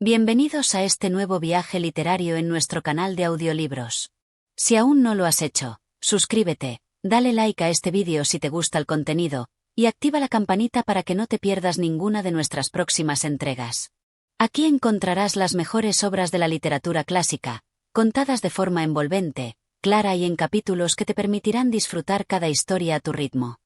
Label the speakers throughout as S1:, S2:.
S1: Bienvenidos a este nuevo viaje literario en nuestro canal de audiolibros. Si aún no lo has hecho, suscríbete, dale like a este vídeo si te gusta el contenido, y activa la campanita para que no te pierdas ninguna de nuestras próximas entregas. Aquí encontrarás las mejores obras de la literatura clásica, contadas de forma envolvente, clara y en capítulos que te permitirán disfrutar cada historia a tu ritmo.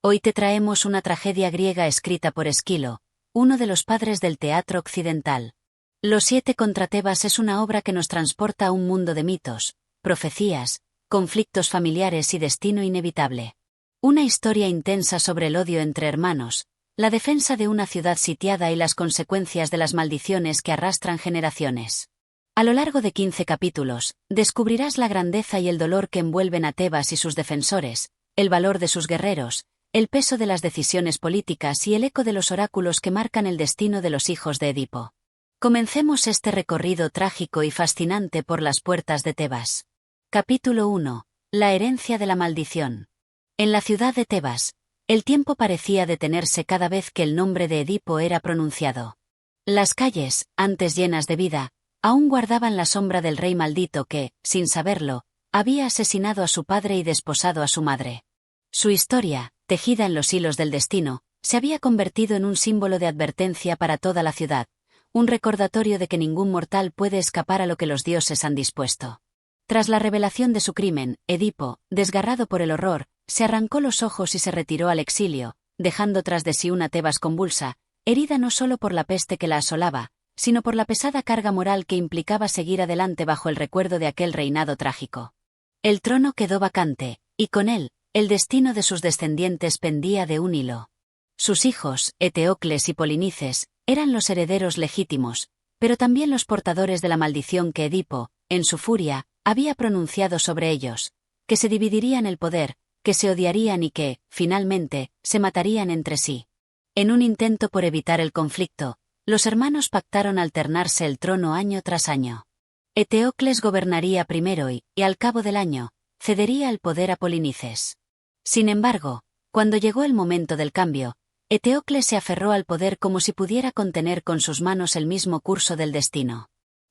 S1: Hoy te traemos una tragedia griega escrita por Esquilo, uno de los padres del teatro occidental. Los 7 contra Tebas es una obra que nos transporta a un mundo de mitos, profecías, conflictos familiares y destino inevitable. Una historia intensa sobre el odio entre hermanos, la defensa de una ciudad sitiada y las consecuencias de las maldiciones que arrastran generaciones. A lo largo de 15 capítulos, descubrirás la grandeza y el dolor que envuelven a Tebas y sus defensores, el valor de sus guerreros, el peso de las decisiones políticas y el eco de los oráculos que marcan el destino de los hijos de Edipo. Comencemos este recorrido trágico y fascinante por las puertas de Tebas. Capítulo 1. La herencia de la maldición. En la ciudad de Tebas, el tiempo parecía detenerse cada vez que el nombre de Edipo era pronunciado. Las calles, antes llenas de vida, aún guardaban la sombra del rey maldito que, sin saberlo, había asesinado a su padre y desposado a su madre. Su historia, tejida en los hilos del destino, se había convertido en un símbolo de advertencia para toda la ciudad, un recordatorio de que ningún mortal puede escapar a lo que los dioses han dispuesto. Tras la revelación de su crimen, Edipo, desgarrado por el horror, se arrancó los ojos y se retiró al exilio, dejando tras de sí una Tebas convulsa, herida no solo por la peste que la asolaba, sino por la pesada carga moral que implicaba seguir adelante bajo el recuerdo de aquel reinado trágico. El trono quedó vacante, y con él, el destino de sus descendientes pendía de un hilo. Sus hijos, Eteocles y Polinices, eran los herederos legítimos, pero también los portadores de la maldición que Edipo, en su furia, había pronunciado sobre ellos, que se dividirían el poder, que se odiarían y que, finalmente, se matarían entre sí. En un intento por evitar el conflicto, los hermanos pactaron alternarse el trono año tras año. Eteocles gobernaría primero y, al cabo del año, cedería el poder a Polinices. Sin embargo, cuando llegó el momento del cambio, Eteocles se aferró al poder como si pudiera contener con sus manos el mismo curso del destino.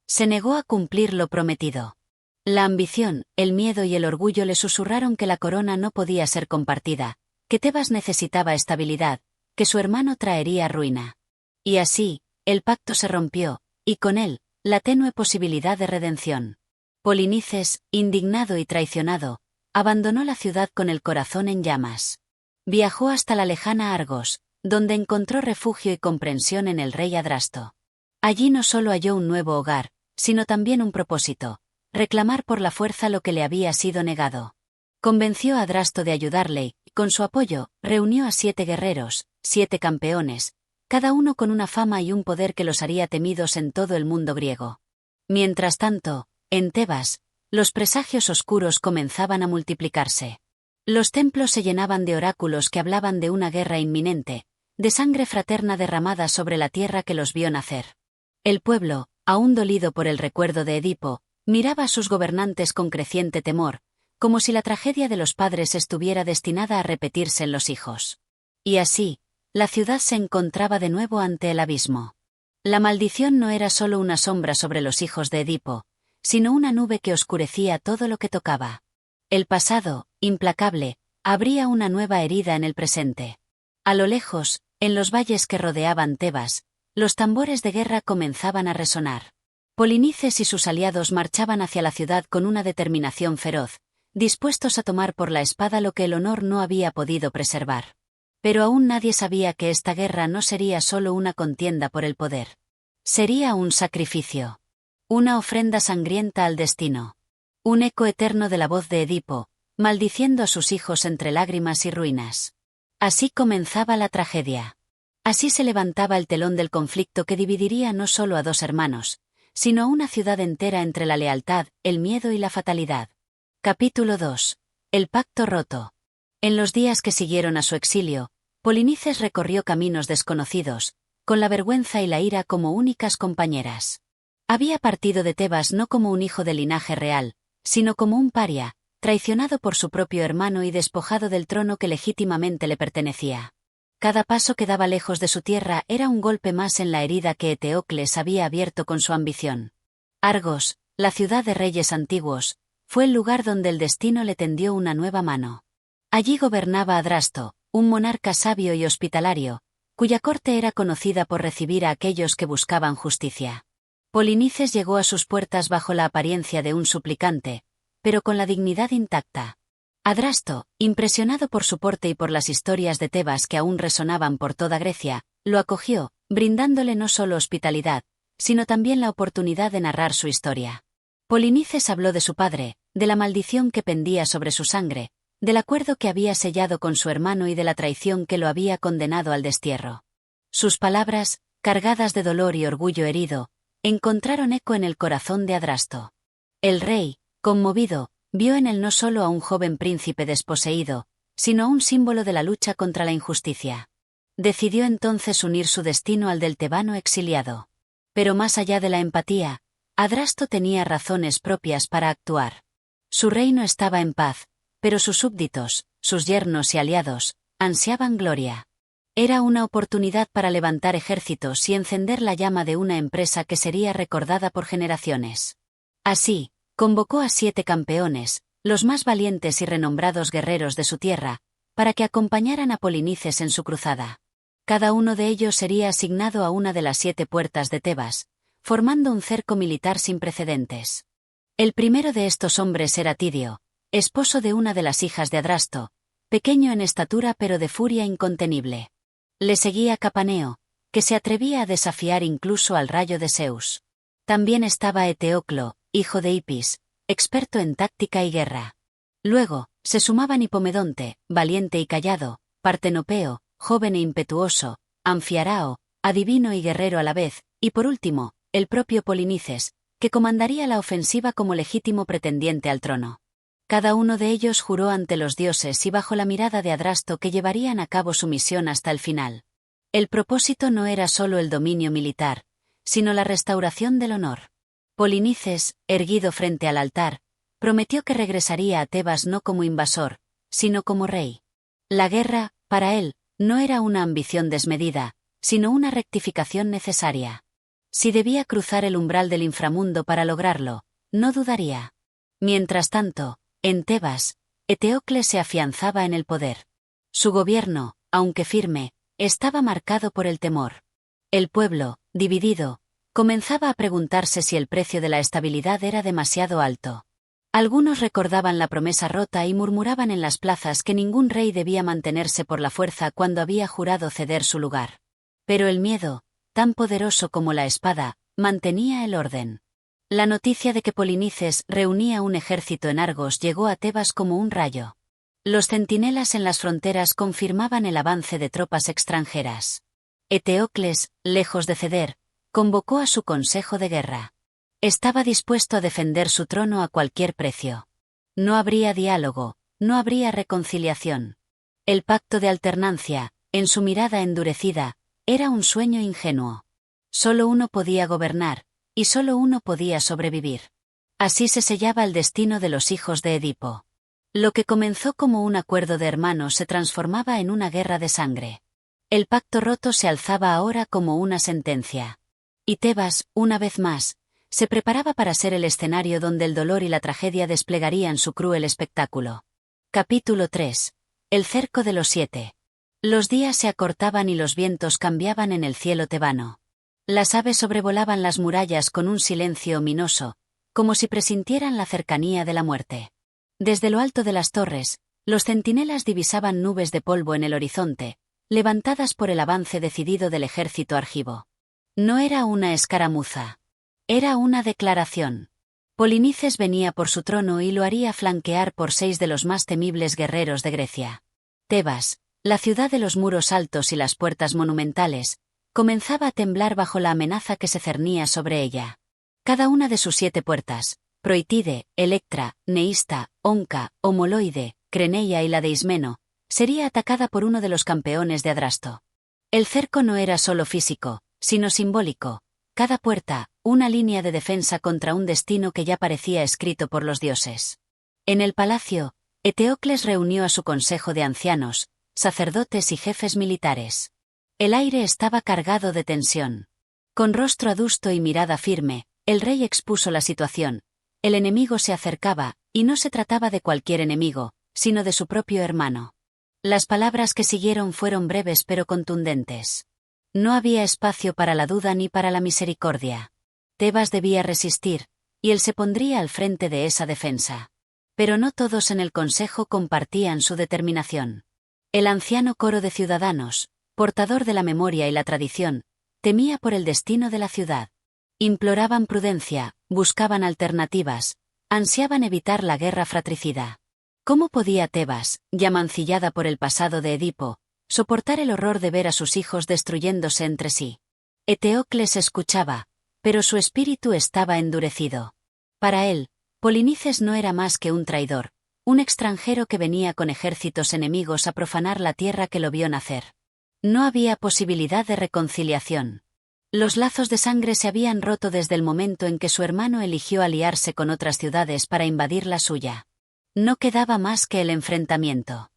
S1: Se negó a cumplir lo prometido. La ambición, el miedo y el orgullo le susurraron que la corona no podía ser compartida, que Tebas necesitaba estabilidad, que su hermano traería ruina. Y así, el pacto se rompió, y con él, la tenue posibilidad de redención. Polinices, indignado y traicionado, abandonó la ciudad con el corazón en llamas. Viajó hasta la lejana Argos, donde encontró refugio y comprensión en el rey Adrasto. Allí no solo halló un nuevo hogar, sino también un propósito: reclamar por la fuerza lo que le había sido negado. Convenció a Adrasto de ayudarle y, con su apoyo, reunió a 7 guerreros, 7 campeones, cada uno con una fama y un poder que los haría temidos en todo el mundo griego. Mientras tanto, en Tebas, los presagios oscuros comenzaban a multiplicarse. Los templos se llenaban de oráculos que hablaban de una guerra inminente, de sangre fraterna derramada sobre la tierra que los vio nacer. El pueblo, aún dolido por el recuerdo de Edipo, miraba a sus gobernantes con creciente temor, como si la tragedia de los padres estuviera destinada a repetirse en los hijos. Y así, la ciudad se encontraba de nuevo ante el abismo. La maldición no era solo una sombra sobre los hijos de Edipo, sino una nube que oscurecía todo lo que tocaba. El pasado, implacable, abría una nueva herida en el presente. A lo lejos, en los valles que rodeaban Tebas, los tambores de guerra comenzaban a resonar. Polinices y sus aliados marchaban hacia la ciudad con una determinación feroz, dispuestos a tomar por la espada lo que el honor no había podido preservar. Pero aún nadie sabía que esta guerra no sería solo una contienda por el poder. Sería un sacrificio. Una ofrenda sangrienta al destino. Un eco eterno de la voz de Edipo, maldiciendo a sus hijos entre lágrimas y ruinas. Así comenzaba la tragedia. Así se levantaba el telón del conflicto que dividiría no solo a 2 hermanos, sino a una ciudad entera entre la lealtad, el miedo y la fatalidad. Capítulo 2. El pacto roto. En los días que siguieron a su exilio, Polinices recorrió caminos desconocidos, con la vergüenza y la ira como únicas compañeras. Había partido de Tebas no como un hijo de linaje real, sino como un paria, traicionado por su propio hermano y despojado del trono que legítimamente le pertenecía. Cada paso que daba lejos de su tierra era un golpe más en la herida que Eteocles había abierto con su ambición. Argos, la ciudad de reyes antiguos, fue el lugar donde el destino le tendió una nueva mano. Allí gobernaba Adrasto, un monarca sabio y hospitalario, cuya corte era conocida por recibir a aquellos que buscaban justicia. Polinices llegó a sus puertas bajo la apariencia de un suplicante, pero con la dignidad intacta. Adrasto, impresionado por su porte y por las historias de Tebas que aún resonaban por toda Grecia, lo acogió, brindándole no solo hospitalidad, sino también la oportunidad de narrar su historia. Polinices habló de su padre, de la maldición que pendía sobre su sangre, del acuerdo que había sellado con su hermano y de la traición que lo había condenado al destierro. Sus palabras, cargadas de dolor y orgullo herido, encontraron eco en el corazón de Adrasto. El rey, conmovido, vio en él no solo a un joven príncipe desposeído, sino a un símbolo de la lucha contra la injusticia. Decidió entonces unir su destino al del tebano exiliado. Pero más allá de la empatía, Adrasto tenía razones propias para actuar. Su reino estaba en paz, pero sus súbditos, sus yernos y aliados, ansiaban gloria. Era una oportunidad para levantar ejércitos y encender la llama de una empresa que sería recordada por generaciones. Así, convocó a 7 campeones, los más valientes y renombrados guerreros de su tierra, para que acompañaran a Polinices en su cruzada. Cada uno de ellos sería asignado a una de las 7 puertas de Tebas, formando un cerco militar sin precedentes. El primero de estos hombres era Tidio, esposo de una de las hijas de Adrasto, pequeño en estatura pero de furia incontenible. Le seguía Capaneo, que se atrevía a desafiar incluso al rayo de Zeus. También estaba Eteoclo, hijo de Hipis, experto en táctica y guerra. Luego, se sumaban Hipomedonte, valiente y callado, Partenopeo, joven e impetuoso, Anfiarao, adivino y guerrero a la vez, y por último, el propio Polinices, que comandaría la ofensiva como legítimo pretendiente al trono. Cada uno de ellos juró ante los dioses y bajo la mirada de Adrasto que llevarían a cabo su misión hasta el final. El propósito no era solo el dominio militar, sino la restauración del honor. Polinices, erguido frente al altar, prometió que regresaría a Tebas no como invasor, sino como rey. La guerra, para él, no era una ambición desmedida, sino una rectificación necesaria. Si debía cruzar el umbral del inframundo para lograrlo, no dudaría. Mientras tanto, en Tebas, Eteocles se afianzaba en el poder. Su gobierno, aunque firme, estaba marcado por el temor. El pueblo, dividido, comenzaba a preguntarse si el precio de la estabilidad era demasiado alto. Algunos recordaban la promesa rota y murmuraban en las plazas que ningún rey debía mantenerse por la fuerza cuando había jurado ceder su lugar. Pero el miedo, tan poderoso como la espada, mantenía el orden. La noticia de que Polinices reunía un ejército en Argos llegó a Tebas como un rayo. Los centinelas en las fronteras confirmaban el avance de tropas extranjeras. Eteocles, lejos de ceder, convocó a su consejo de guerra. Estaba dispuesto a defender su trono a cualquier precio. No habría diálogo, no habría reconciliación. El pacto de alternancia, en su mirada endurecida, era un sueño ingenuo. Solo uno podía gobernar, y solo uno podía sobrevivir. Así se sellaba el destino de los hijos de Edipo. Lo que comenzó como un acuerdo de hermanos se transformaba en una guerra de sangre. El pacto roto se alzaba ahora como una sentencia. Y Tebas, una vez más, se preparaba para ser el escenario donde el dolor y la tragedia desplegarían su cruel espectáculo. Capítulo 3. El cerco de los 7. Los días se acortaban y los vientos cambiaban en el cielo tebano. Las aves sobrevolaban las murallas con un silencio ominoso, como si presintieran la cercanía de la muerte. Desde lo alto de las torres, los centinelas divisaban nubes de polvo en el horizonte, levantadas por el avance decidido del ejército argivo. No era una escaramuza. Era una declaración. Polinices venía por su trono y lo haría flanquear por 6 de los más temibles guerreros de Grecia. Tebas, la ciudad de los muros altos y las puertas monumentales, comenzaba a temblar bajo la amenaza que se cernía sobre ella. Cada una de sus 7 puertas, Proitide, Electra, Neista, Onca, Homoloide, Creneia y la de Ismeno, sería atacada por uno de los campeones de Adrasto. El cerco no era solo físico, sino simbólico. Cada puerta, una línea de defensa contra un destino que ya parecía escrito por los dioses. En el palacio, Eteocles reunió a su consejo de ancianos, sacerdotes y jefes militares. El aire estaba cargado de tensión. Con rostro adusto y mirada firme, el rey expuso la situación. El enemigo se acercaba, y no se trataba de cualquier enemigo, sino de su propio hermano. Las palabras que siguieron fueron breves pero contundentes. No había espacio para la duda ni para la misericordia. Tebas debía resistir, y él se pondría al frente de esa defensa. Pero no todos en el consejo compartían su determinación. El anciano coro de ciudadanos, portador de la memoria y la tradición, temía por el destino de la ciudad. Imploraban prudencia, buscaban alternativas, ansiaban evitar la guerra fratricida. ¿Cómo podía Tebas, ya mancillada por el pasado de Edipo, soportar el horror de ver a sus hijos destruyéndose entre sí? Eteocles escuchaba, pero su espíritu estaba endurecido. Para él, Polinices no era más que un traidor, un extranjero que venía con ejércitos enemigos a profanar la tierra que lo vio nacer. No había posibilidad de reconciliación. Los lazos de sangre se habían roto desde el momento en que su hermano eligió aliarse con otras ciudades para invadir la suya. No quedaba más que el enfrentamiento.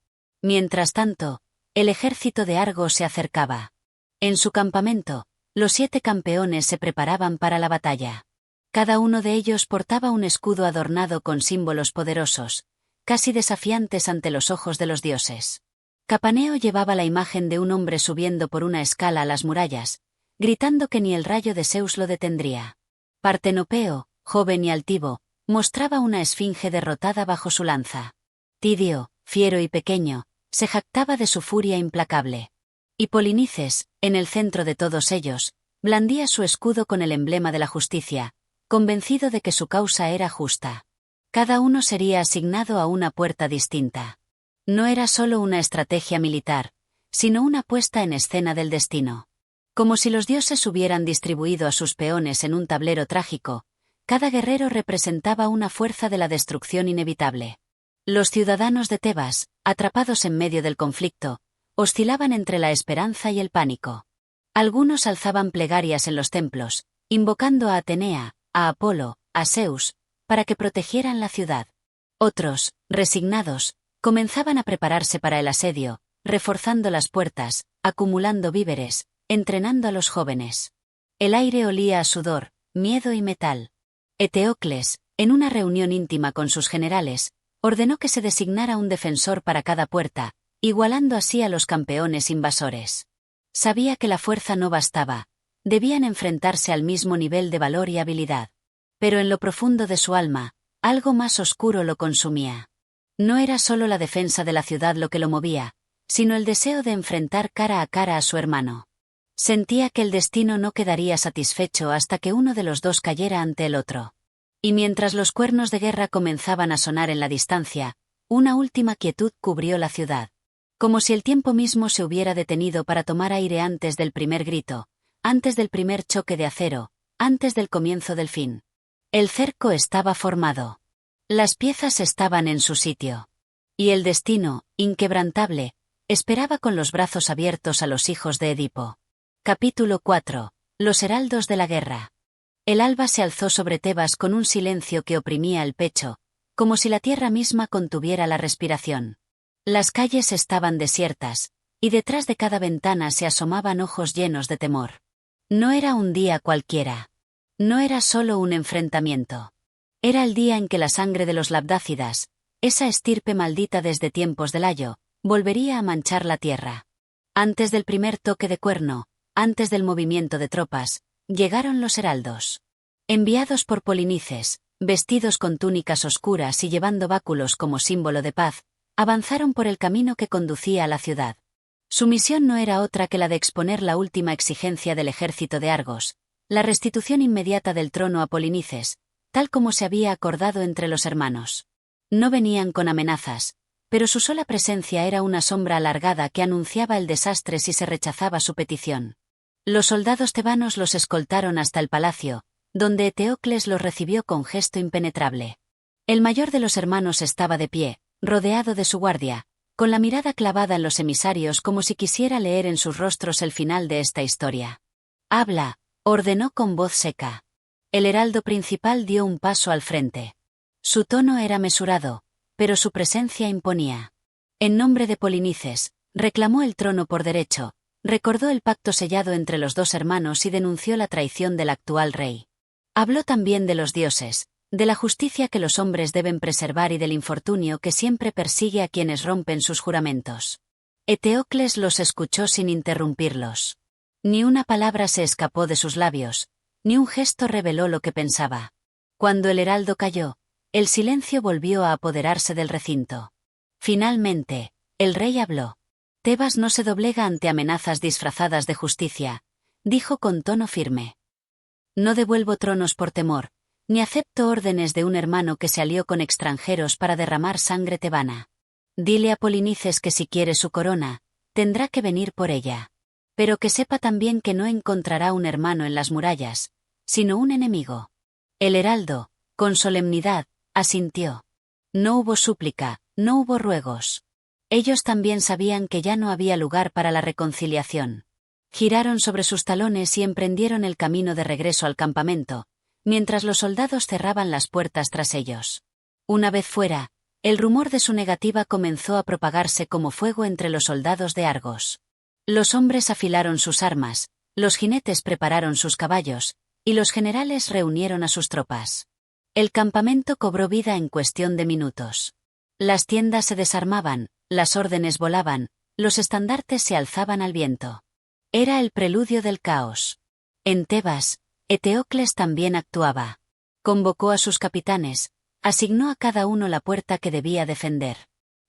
S1: Mientras tanto, el ejército de Argos se acercaba. En su campamento, los 7 campeones se preparaban para la batalla. Cada uno de ellos portaba un escudo adornado con símbolos poderosos, casi desafiantes ante los ojos de los dioses. Capaneo llevaba la imagen de un hombre subiendo por una escala a las murallas, gritando que ni el rayo de Zeus lo detendría. Partenopeo, joven y altivo, mostraba una esfinge derrotada bajo su lanza. Tidio, fiero y pequeño, se jactaba de su furia implacable. Y Polinices, en el centro de todos ellos, blandía su escudo con el emblema de la justicia, convencido de que su causa era justa. Cada uno sería asignado a una puerta distinta. No era solo una estrategia militar, sino una puesta en escena del destino. Como si los dioses hubieran distribuido a sus peones en un tablero trágico, cada guerrero representaba una fuerza de la destrucción inevitable. Los ciudadanos de Tebas, atrapados en medio del conflicto, oscilaban entre la esperanza y el pánico. Algunos alzaban plegarias en los templos, invocando a Atenea, a Apolo, a Zeus, para que protegieran la ciudad. Otros, resignados, comenzaban a prepararse para el asedio, reforzando las puertas, acumulando víveres, entrenando a los jóvenes. El aire olía a sudor, miedo y metal. Eteocles, en una reunión íntima con sus generales, ordenó que se designara un defensor para cada puerta, igualando así a los campeones invasores. Sabía que la fuerza no bastaba, debían enfrentarse al mismo nivel de valor y habilidad. Pero en lo profundo de su alma, algo más oscuro lo consumía. No era solo la defensa de la ciudad lo que lo movía, sino el deseo de enfrentar cara a cara a su hermano. Sentía que el destino no quedaría satisfecho hasta que uno de los dos cayera ante el otro. Y mientras los cuernos de guerra comenzaban a sonar en la distancia, una última quietud cubrió la ciudad. Como si el tiempo mismo se hubiera detenido para tomar aire antes del primer grito, antes del primer choque de acero, antes del comienzo del fin. El cerco estaba formado. Las piezas estaban en su sitio. Y el destino, inquebrantable, esperaba con los brazos abiertos a los hijos de Edipo. Capítulo 4. Los heraldos de la guerra. El alba se alzó sobre Tebas con un silencio que oprimía el pecho, como si la tierra misma contuviera la respiración. Las calles estaban desiertas, y detrás de cada ventana se asomaban ojos llenos de temor. No era un día cualquiera. No era solo un enfrentamiento. Era el día en que la sangre de los labdácidas, esa estirpe maldita desde tiempos del Ayo, volvería a manchar la tierra. Antes del primer toque de cuerno, antes del movimiento de tropas, llegaron los heraldos. Enviados por Polinices, vestidos con túnicas oscuras y llevando báculos como símbolo de paz, avanzaron por el camino que conducía a la ciudad. Su misión no era otra que la de exponer la última exigencia del ejército de Argos, la restitución inmediata del trono a Polinices, tal como se había acordado entre los hermanos. No venían con amenazas, pero su sola presencia era una sombra alargada que anunciaba el desastre si se rechazaba su petición. Los soldados tebanos los escoltaron hasta el palacio, donde Eteocles los recibió con gesto impenetrable. El mayor de los hermanos estaba de pie, rodeado de su guardia, con la mirada clavada en los emisarios como si quisiera leer en sus rostros el final de esta historia. «Habla», ordenó con voz seca. El heraldo principal dio un paso al frente. Su tono era mesurado, pero su presencia imponía. «En nombre de Polinices, Reclamó el trono por derecho, recordó el pacto sellado entre los dos hermanos y denunció la traición del actual rey. Habló también de los dioses, de la justicia que los hombres deben preservar y del infortunio que siempre persigue a quienes rompen sus juramentos. Eteocles los escuchó sin interrumpirlos. Ni una palabra se escapó de sus labios, ni un gesto reveló lo que pensaba. Cuando el heraldo calló, el silencio volvió a apoderarse del recinto. Finalmente, el rey habló. Tebas no se doblega ante amenazas disfrazadas de justicia, dijo con tono firme. No devuelvo tronos por temor, ni acepto órdenes de un hermano que se alió con extranjeros para derramar sangre tebana. Dile a Polinices que si quiere su corona, tendrá que venir por ella. Pero que sepa también que no encontrará un hermano en las murallas, sino un enemigo. El heraldo, con solemnidad, asintió. No hubo súplica, no hubo ruegos. Ellos también sabían que ya no había lugar para la reconciliación. Giraron sobre sus talones y emprendieron el camino de regreso al campamento, mientras los soldados cerraban las puertas tras ellos. Una vez fuera, el rumor de su negativa comenzó a propagarse como fuego entre los soldados de Argos. Los hombres afilaron sus armas, los jinetes prepararon sus caballos, y los generales reunieron a sus tropas. El campamento cobró vida en cuestión de minutos. Las tiendas se desarmaban, las órdenes volaban, los estandartes se alzaban al viento. Era el preludio del caos. En Tebas, Eteocles también actuaba. Convocó a sus capitanes, asignó a cada uno la puerta que debía defender.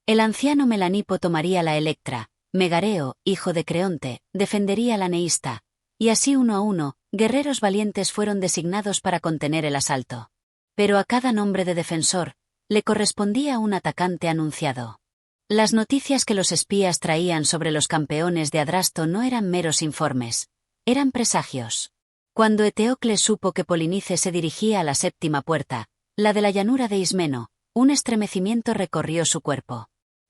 S1: El anciano Melanipo tomaría la Electra, Megareo, hijo de Creonte, defendería la Neista, y así uno a uno, guerreros valientes fueron designados para contener el asalto. Pero a cada nombre de defensor, le correspondía un atacante anunciado. Las noticias que los espías traían sobre los campeones de Adrasto no eran meros informes, eran presagios. Cuando Eteocles supo que Polinices se dirigía a la séptima puerta, la de la llanura de Ismeno, un estremecimiento recorrió su cuerpo.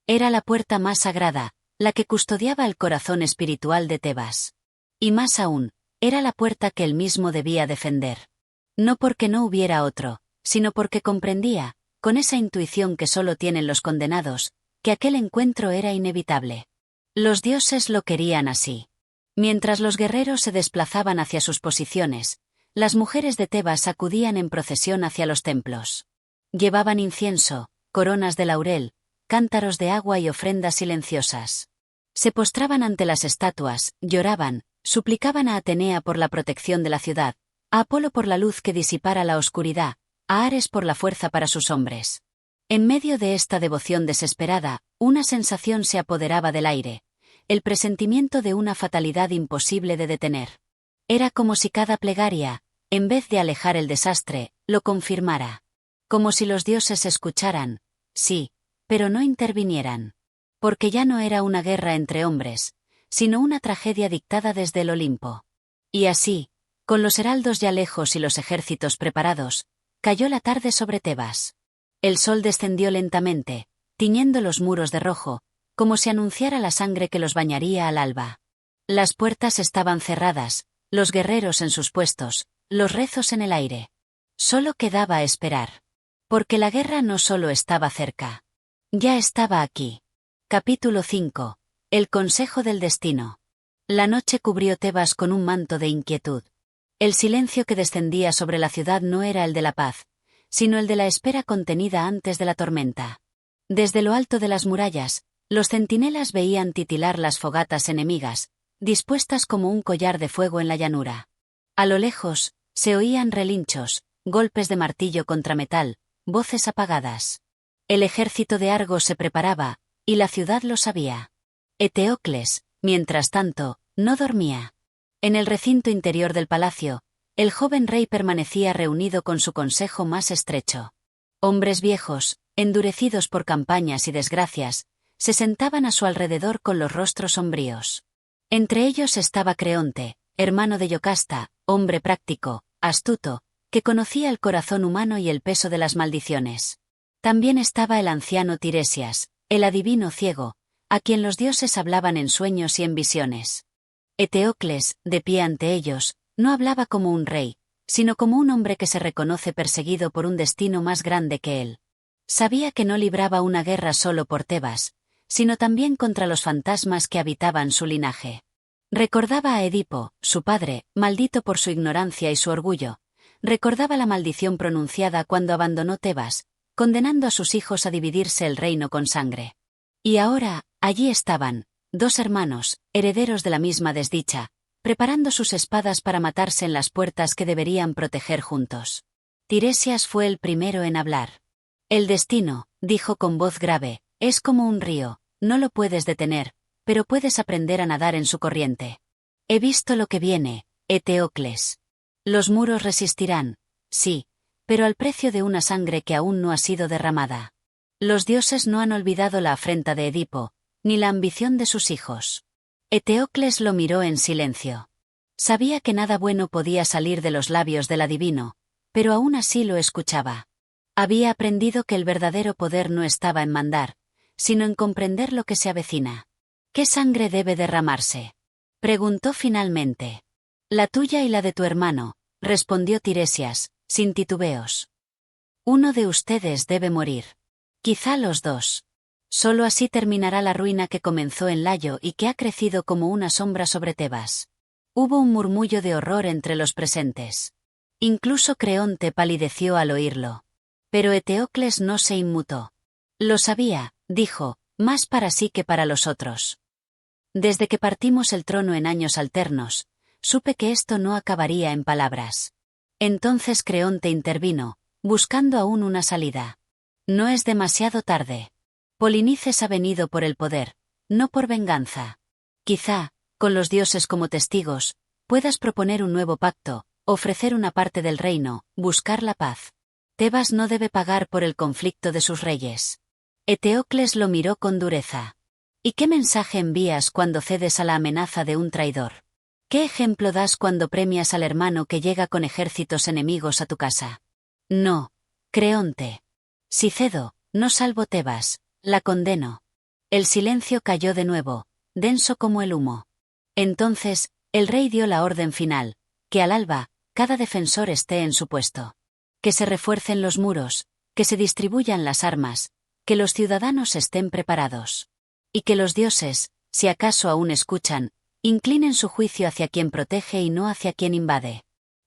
S1: Era la puerta más sagrada, la que custodiaba el corazón espiritual de Tebas. Y más aún, era la puerta que él mismo debía defender. No porque no hubiera otro, sino porque comprendía, con esa intuición que solo tienen los condenados, que aquel encuentro era inevitable. Los dioses lo querían así. Mientras los guerreros se desplazaban hacia sus posiciones, las mujeres de Tebas acudían en procesión hacia los templos. Llevaban incienso, coronas de laurel, cántaros de agua y ofrendas silenciosas. Se postraban ante las estatuas, lloraban, suplicaban a Atenea por la protección de la ciudad, a Apolo por la luz que disipara la oscuridad, a Ares por la fuerza para sus hombres. En medio de esta devoción desesperada, una sensación se apoderaba del aire, el presentimiento de una fatalidad imposible de detener. Era como si cada plegaria, en vez de alejar el desastre, lo confirmara. Como si los dioses escucharan, sí, pero no intervinieran. Porque ya no era una guerra entre hombres, sino una tragedia dictada desde el Olimpo. Y así, con los heraldos ya lejos y los ejércitos preparados, cayó la tarde sobre Tebas. El sol descendió lentamente, tiñendo los muros de rojo, como si anunciara la sangre que los bañaría al alba. Las puertas estaban cerradas, los guerreros en sus puestos, los rezos en el aire. Solo quedaba esperar. Porque la guerra no solo estaba cerca. Ya estaba aquí. Capítulo 5. El consejo del destino. La noche cubrió Tebas con un manto de inquietud. El silencio que descendía sobre la ciudad no era el de la paz, sino el de la espera contenida antes de la tormenta. Desde lo alto de las murallas, los centinelas veían titilar las fogatas enemigas, dispuestas como un collar de fuego en la llanura. A lo lejos, se oían relinchos, golpes de martillo contra metal, voces apagadas. El ejército de Argos se preparaba, y la ciudad lo sabía. Eteocles, mientras tanto, no dormía. En el recinto interior del palacio, el joven rey permanecía reunido con su consejo más estrecho. Hombres viejos, endurecidos por campañas y desgracias, se sentaban a su alrededor con los rostros sombríos. Entre ellos estaba Creonte, hermano de Yocasta, hombre práctico, astuto, que conocía el corazón humano y el peso de las maldiciones. También estaba el anciano Tiresias, el adivino ciego, a quien los dioses hablaban en sueños y en visiones. Eteocles, de pie ante ellos, no hablaba como un rey, sino como un hombre que se reconoce perseguido por un destino más grande que él. Sabía que no libraba una guerra solo por Tebas, sino también contra los fantasmas que habitaban su linaje. Recordaba a Edipo, su padre, maldito por su ignorancia y su orgullo. Recordaba la maldición pronunciada cuando abandonó Tebas, condenando a sus hijos a dividirse el reino con sangre. Y ahora, allí estaban, dos hermanos, herederos de la misma desdicha, preparando sus espadas para matarse en las puertas que deberían proteger juntos. Tiresias fue el primero en hablar. El destino, dijo con voz grave, es como un río, no lo puedes detener, pero puedes aprender a nadar en su corriente. He visto lo que viene, Eteocles. Los muros resistirán, sí, pero al precio de una sangre que aún no ha sido derramada. Los dioses no han olvidado la afrenta de Edipo, ni la ambición de sus hijos. Eteocles lo miró en silencio. Sabía que nada bueno podía salir de los labios del adivino, pero aún así lo escuchaba. Había aprendido que el verdadero poder no estaba en mandar, sino en comprender lo que se avecina. ¿Qué sangre debe derramarse?, preguntó finalmente. La tuya y la de tu hermano, respondió Tiresias, sin titubeos. Uno de ustedes debe morir. Quizá los dos. Solo así terminará la ruina que comenzó en Layo y que ha crecido como una sombra sobre Tebas. Hubo un murmullo de horror entre los presentes. Incluso Creonte palideció al oírlo. Pero Eteocles no se inmutó. Lo sabía, dijo, más para sí que para los otros. Desde que partimos el trono en años alternos, supe que esto no acabaría en palabras. Entonces Creonte intervino, buscando aún una salida. No es demasiado tarde. Polinices ha venido por el poder, no por venganza. Quizá, con los dioses como testigos, puedas proponer un nuevo pacto, ofrecer una parte del reino, buscar la paz. Tebas no debe pagar por el conflicto de sus reyes. Eteocles lo miró con dureza. ¿Y qué mensaje envías cuando cedes a la amenaza de un traidor? ¿Qué ejemplo das cuando premias al hermano que llega con ejércitos enemigos a tu casa? No, Creonte. Si cedo, no salvo Tebas, la condeno. El silencio cayó de nuevo, denso como el humo. Entonces, el rey dio la orden final, que al alba, cada defensor esté en su puesto. Que se refuercen los muros, que se distribuyan las armas, que los ciudadanos estén preparados. Y que los dioses, si acaso aún escuchan, inclinen su juicio hacia quien protege y no hacia quien invade.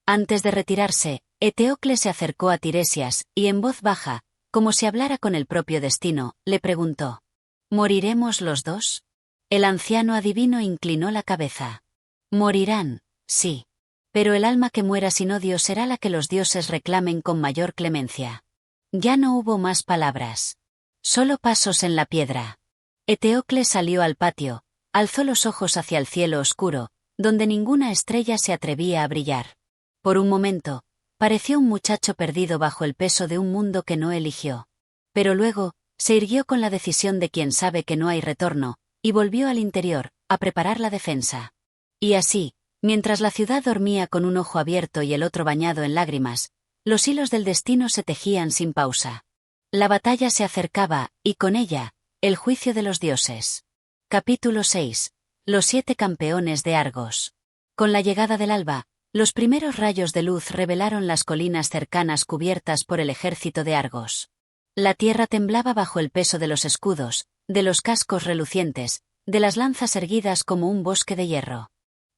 S1: Antes de retirarse, Eteocles se acercó a Tiresias, y en voz baja, como si hablara con el propio destino, le preguntó: ¿Moriremos los dos? El anciano adivino inclinó la cabeza. Morirán, sí. Pero el alma que muera sin odio será la que los dioses reclamen con mayor clemencia. Ya no hubo más palabras. Solo pasos en la piedra. Eteocles salió al patio, alzó los ojos hacia el cielo oscuro, donde ninguna estrella se atrevía a brillar. Por un momento, pareció un muchacho perdido bajo el peso de un mundo que no eligió. Pero luego, se irguió con la decisión de quien sabe que no hay retorno, y volvió al interior, a preparar la defensa. Y así, mientras la ciudad dormía con un ojo abierto y el otro bañado en lágrimas, los hilos del destino se tejían sin pausa. La batalla se acercaba, y con ella, el juicio de los dioses. Capítulo 6. Los 7 campeones de Argos. Con la llegada del alba, los primeros rayos de luz revelaron las colinas cercanas cubiertas por el ejército de Argos. La tierra temblaba bajo el peso de los escudos, de los cascos relucientes, de las lanzas erguidas como un bosque de hierro.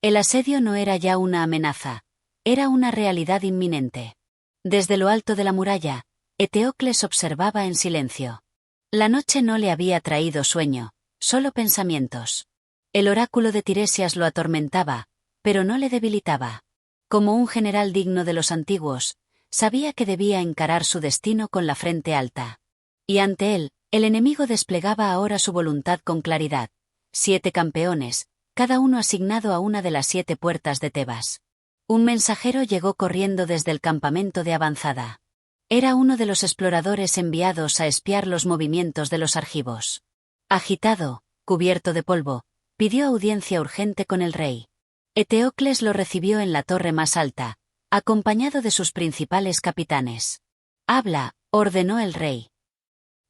S1: El asedio no era ya una amenaza, era una realidad inminente. Desde lo alto de la muralla, Eteocles observaba en silencio. La noche no le había traído sueño, solo pensamientos. El oráculo de Tiresias lo atormentaba, pero no le debilitaba. Como un general digno de los antiguos, sabía que debía encarar su destino con la frente alta. Y ante él, el enemigo desplegaba ahora su voluntad con claridad. 7 campeones, cada uno asignado a una de las 7 puertas de Tebas. Un mensajero llegó corriendo desde el campamento de avanzada. Era uno de los exploradores enviados a espiar los movimientos de los argivos. Agitado, cubierto de polvo, pidió audiencia urgente con el rey. Eteocles lo recibió en la torre más alta, acompañado de sus principales capitanes. «Habla», ordenó el rey.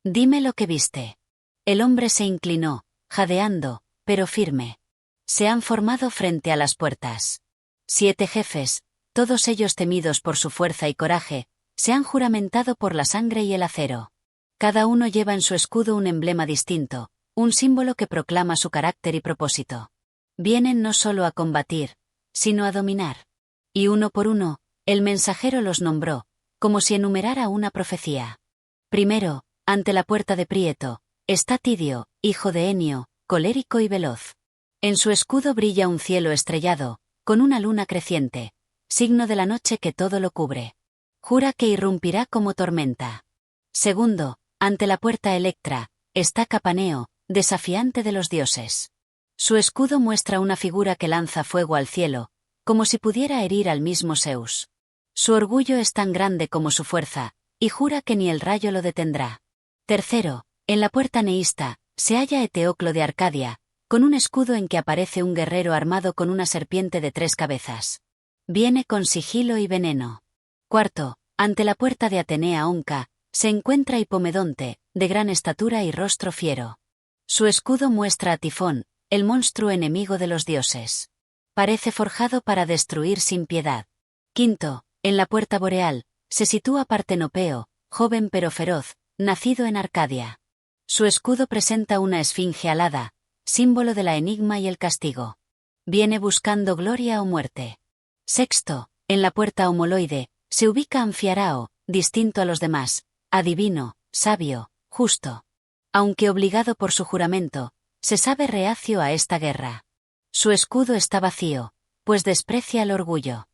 S1: «Dime lo que viste». El hombre se inclinó, jadeando, pero firme. Se han formado frente a las puertas. 7 jefes, todos ellos temidos por su fuerza y coraje, se han juramentado por la sangre y el acero. Cada uno lleva en su escudo un emblema distinto, un símbolo que proclama su carácter y propósito. Vienen no solo a combatir, sino a dominar. Y uno por uno, el mensajero los nombró, como si enumerara una profecía. Primero, ante la puerta de Prieto, está Tidio, hijo de Enio, colérico y veloz. En su escudo brilla un cielo estrellado, con una luna creciente, signo de la noche que todo lo cubre. Jura que irrumpirá como tormenta. Segundo, ante la puerta Electra, está Capaneo, desafiante de los dioses. Su escudo muestra una figura que lanza fuego al cielo, como si pudiera herir al mismo Zeus. Su orgullo es tan grande como su fuerza, y jura que ni el rayo lo detendrá. Tercero, en la puerta Neísta, se halla Eteoclo de Arcadia, con un escudo en que aparece un guerrero armado con una serpiente de 3 cabezas. Viene con sigilo y veneno. Cuarto, ante la puerta de Atenea Onca, se encuentra Hipomedonte, de gran estatura y rostro fiero. Su escudo muestra a Tifón, el monstruo enemigo de los dioses. Parece forjado para destruir sin piedad. Quinto, en la puerta boreal, se sitúa Partenopeo, joven pero feroz, nacido en Arcadia. Su escudo presenta una esfinge alada, símbolo de la enigma y el castigo. Viene buscando gloria o muerte. Sexto, en la puerta homoloide, se ubica Anfiarao, distinto a los demás, adivino, sabio, justo. Aunque obligado por su juramento, se sabe reacio a esta guerra. Su escudo está vacío, pues desprecia el orgullo.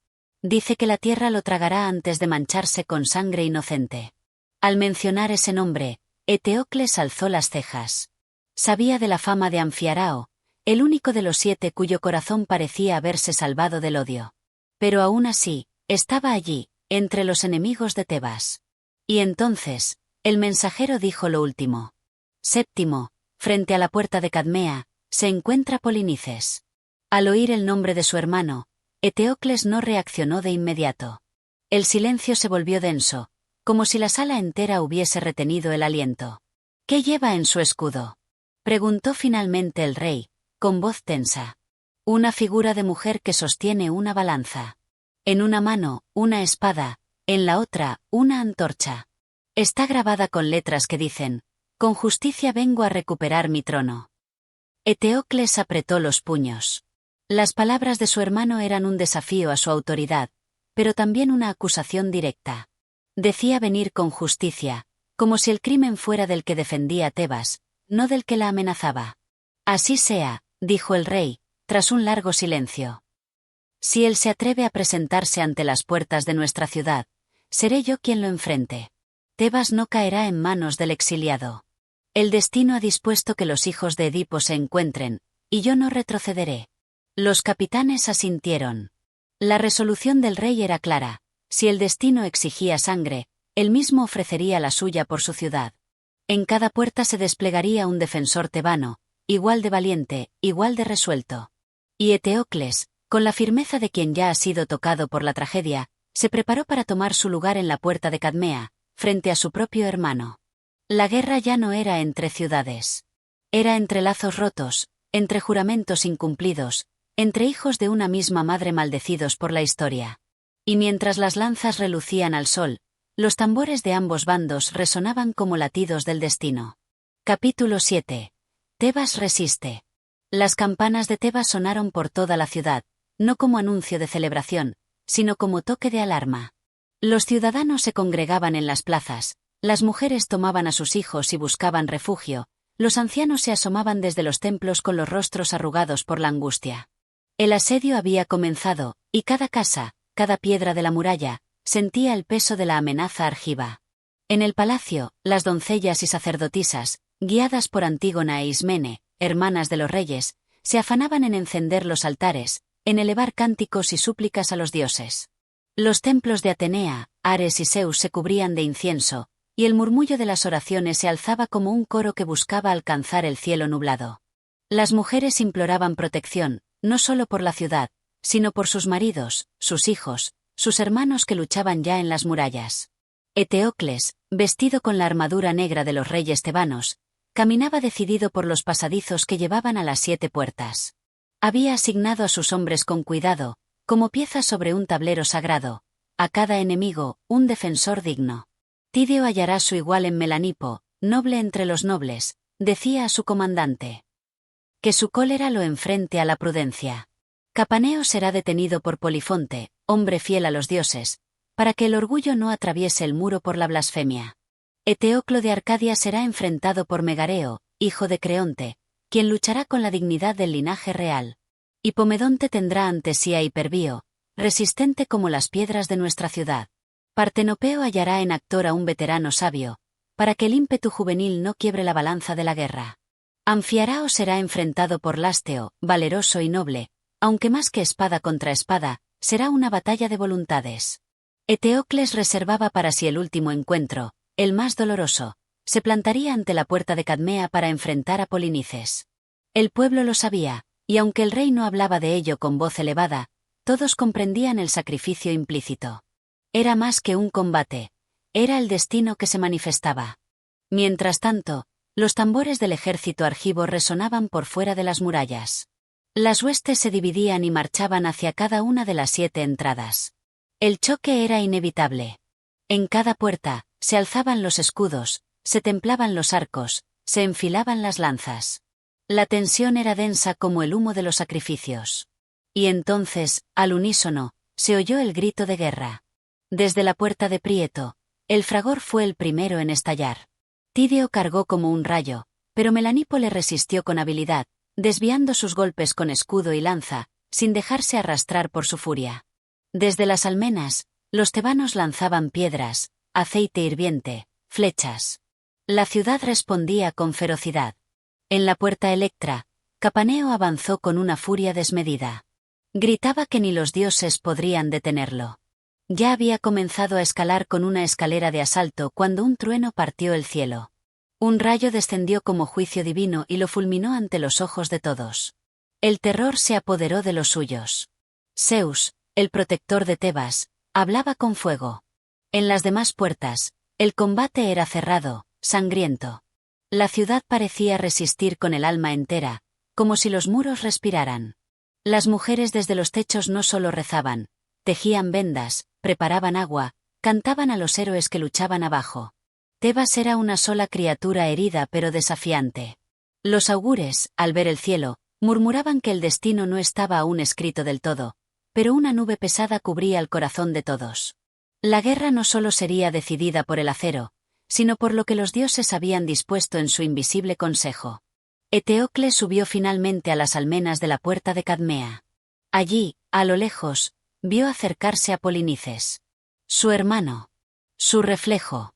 S1: Dice que la tierra lo tragará antes de mancharse con sangre inocente. Al mencionar ese nombre, Eteocles alzó las cejas. Sabía de la fama de Anfiarao, el único de los 7 cuyo corazón parecía haberse salvado del odio. Pero aún así, estaba allí, entre los enemigos de Tebas. Y entonces, el mensajero dijo lo último. Séptimo, frente a la puerta de Cadmea, se encuentra Polinices. Al oír el nombre de su hermano, Eteocles no reaccionó de inmediato. El silencio se volvió denso, como si la sala entera hubiese retenido el aliento. ¿Qué lleva en su escudo?, preguntó finalmente el rey, con voz tensa. Una figura de mujer que sostiene una balanza. En una mano, una espada, en la otra, una antorcha. Está grabada con letras que dicen: «Con justicia vengo a recuperar mi trono». Eteocles apretó los puños. Las palabras de su hermano eran un desafío a su autoridad, pero también una acusación directa. Decía venir con justicia, como si el crimen fuera del que defendía a Tebas, no del que la amenazaba. Así sea, dijo el rey, tras un largo silencio. Si él se atreve a presentarse ante las puertas de nuestra ciudad, seré yo quien lo enfrente. Tebas no caerá en manos del exiliado. El destino ha dispuesto que los hijos de Edipo se encuentren, y yo no retrocederé. Los capitanes asintieron. La resolución del rey era clara: si el destino exigía sangre, él mismo ofrecería la suya por su ciudad. En cada puerta se desplegaría un defensor tebano, igual de valiente, igual de resuelto. Y Eteocles, con la firmeza de quien ya ha sido tocado por la tragedia, se preparó para tomar su lugar en la puerta de Cadmea, frente a su propio hermano. La guerra ya no era entre ciudades. Era entre lazos rotos, entre juramentos incumplidos, entre hijos de una misma madre maldecidos por la historia. Y mientras las lanzas relucían al sol, los tambores de ambos bandos resonaban como latidos del destino. Capítulo 7. Tebas resiste. Las campanas de Tebas sonaron por toda la ciudad, no como anuncio de celebración, sino como toque de alarma. Los ciudadanos se congregaban en las plazas, las mujeres tomaban a sus hijos y buscaban refugio, los ancianos se asomaban desde los templos con los rostros arrugados por la angustia. El asedio había comenzado, y cada casa, cada piedra de la muralla, sentía el peso de la amenaza argiva. En el palacio, las doncellas y sacerdotisas, guiadas por Antígona e Ismene, hermanas de los reyes, se afanaban en encender los altares, en elevar cánticos y súplicas a los dioses. Los templos de Atenea, Ares y Zeus se cubrían de incienso, y el murmullo de las oraciones se alzaba como un coro que buscaba alcanzar el cielo nublado. Las mujeres imploraban protección, no solo por la ciudad, sino por sus maridos, sus hijos, sus hermanos que luchaban ya en las murallas. Eteocles, vestido con la armadura negra de los reyes tebanos, caminaba decidido por los pasadizos que llevaban a las 7 puertas. Había asignado a sus hombres con cuidado, como piezas sobre un tablero sagrado, a cada enemigo, un defensor digno. Tideo hallará su igual en Melanipo, noble entre los nobles, decía a su comandante. Que su cólera lo enfrente a la prudencia. Capaneo será detenido por Polifonte, hombre fiel a los dioses, para que el orgullo no atraviese el muro por la blasfemia. Eteoclo de Arcadia será enfrentado por Megareo, hijo de Creonte, quien luchará con la dignidad del linaje real. Hipomedonte tendrá ante sí a Hiperbío, resistente como las piedras de nuestra ciudad. Partenopeo hallará en Actor a un veterano sabio, para que el ímpetu juvenil no quiebre la balanza de la guerra. Anfiarao será enfrentado por Lásteo, valeroso y noble, aunque más que espada contra espada, será una batalla de voluntades. Eteocles reservaba para sí el último encuentro, el más doloroso, se plantaría ante la puerta de Cadmea para enfrentar a Polinices. El pueblo lo sabía, y aunque el rey no hablaba de ello con voz elevada, todos comprendían el sacrificio implícito. Era más que un combate, era el destino que se manifestaba. Mientras tanto, los tambores del ejército argivo resonaban por fuera de las murallas. Las huestes se dividían y marchaban hacia cada una de las 7 entradas. El choque era inevitable. En cada puerta, se alzaban los escudos, se templaban los arcos, se enfilaban las lanzas. La tensión era densa como el humo de los sacrificios. Y entonces, al unísono, se oyó el grito de guerra. Desde la puerta de Prieto, el fragor fue el primero en estallar. Tideo cargó como un rayo, pero Melanipo le resistió con habilidad, desviando sus golpes con escudo y lanza, sin dejarse arrastrar por su furia. Desde las almenas, los tebanos lanzaban piedras, aceite hirviente, flechas. La ciudad respondía con ferocidad. En la puerta Electra, Capaneo avanzó con una furia desmedida. Gritaba que ni los dioses podrían detenerlo. Ya había comenzado a escalar con una escalera de asalto cuando un trueno partió el cielo. Un rayo descendió como juicio divino y lo fulminó ante los ojos de todos. El terror se apoderó de los suyos. Zeus, el protector de Tebas, hablaba con fuego. En las demás puertas, el combate era cerrado, sangriento. La ciudad parecía resistir con el alma entera, como si los muros respiraran. Las mujeres desde los techos no solo rezaban, tejían vendas, preparaban agua, cantaban a los héroes que luchaban abajo. Tebas era una sola criatura herida pero desafiante. Los augures, al ver el cielo, murmuraban que el destino no estaba aún escrito del todo, pero una nube pesada cubría el corazón de todos. La guerra no solo sería decidida por el acero, sino por lo que los dioses habían dispuesto en su invisible consejo. Eteocles subió finalmente a las almenas de la puerta de Cadmea. Allí, a lo lejos, vio acercarse a Polinices. Su hermano. Su reflejo.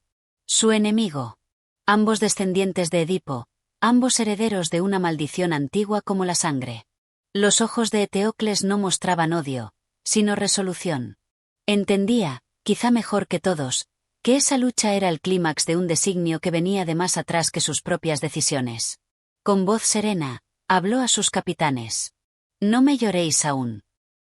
S1: Su enemigo. Ambos descendientes de Edipo, ambos herederos de una maldición antigua como la sangre. Los ojos de Eteocles no mostraban odio, sino resolución. Entendía, quizá mejor que todos, que esa lucha era el clímax de un designio que venía de más atrás que sus propias decisiones. Con voz serena, habló a sus capitanes. No me lloréis aún.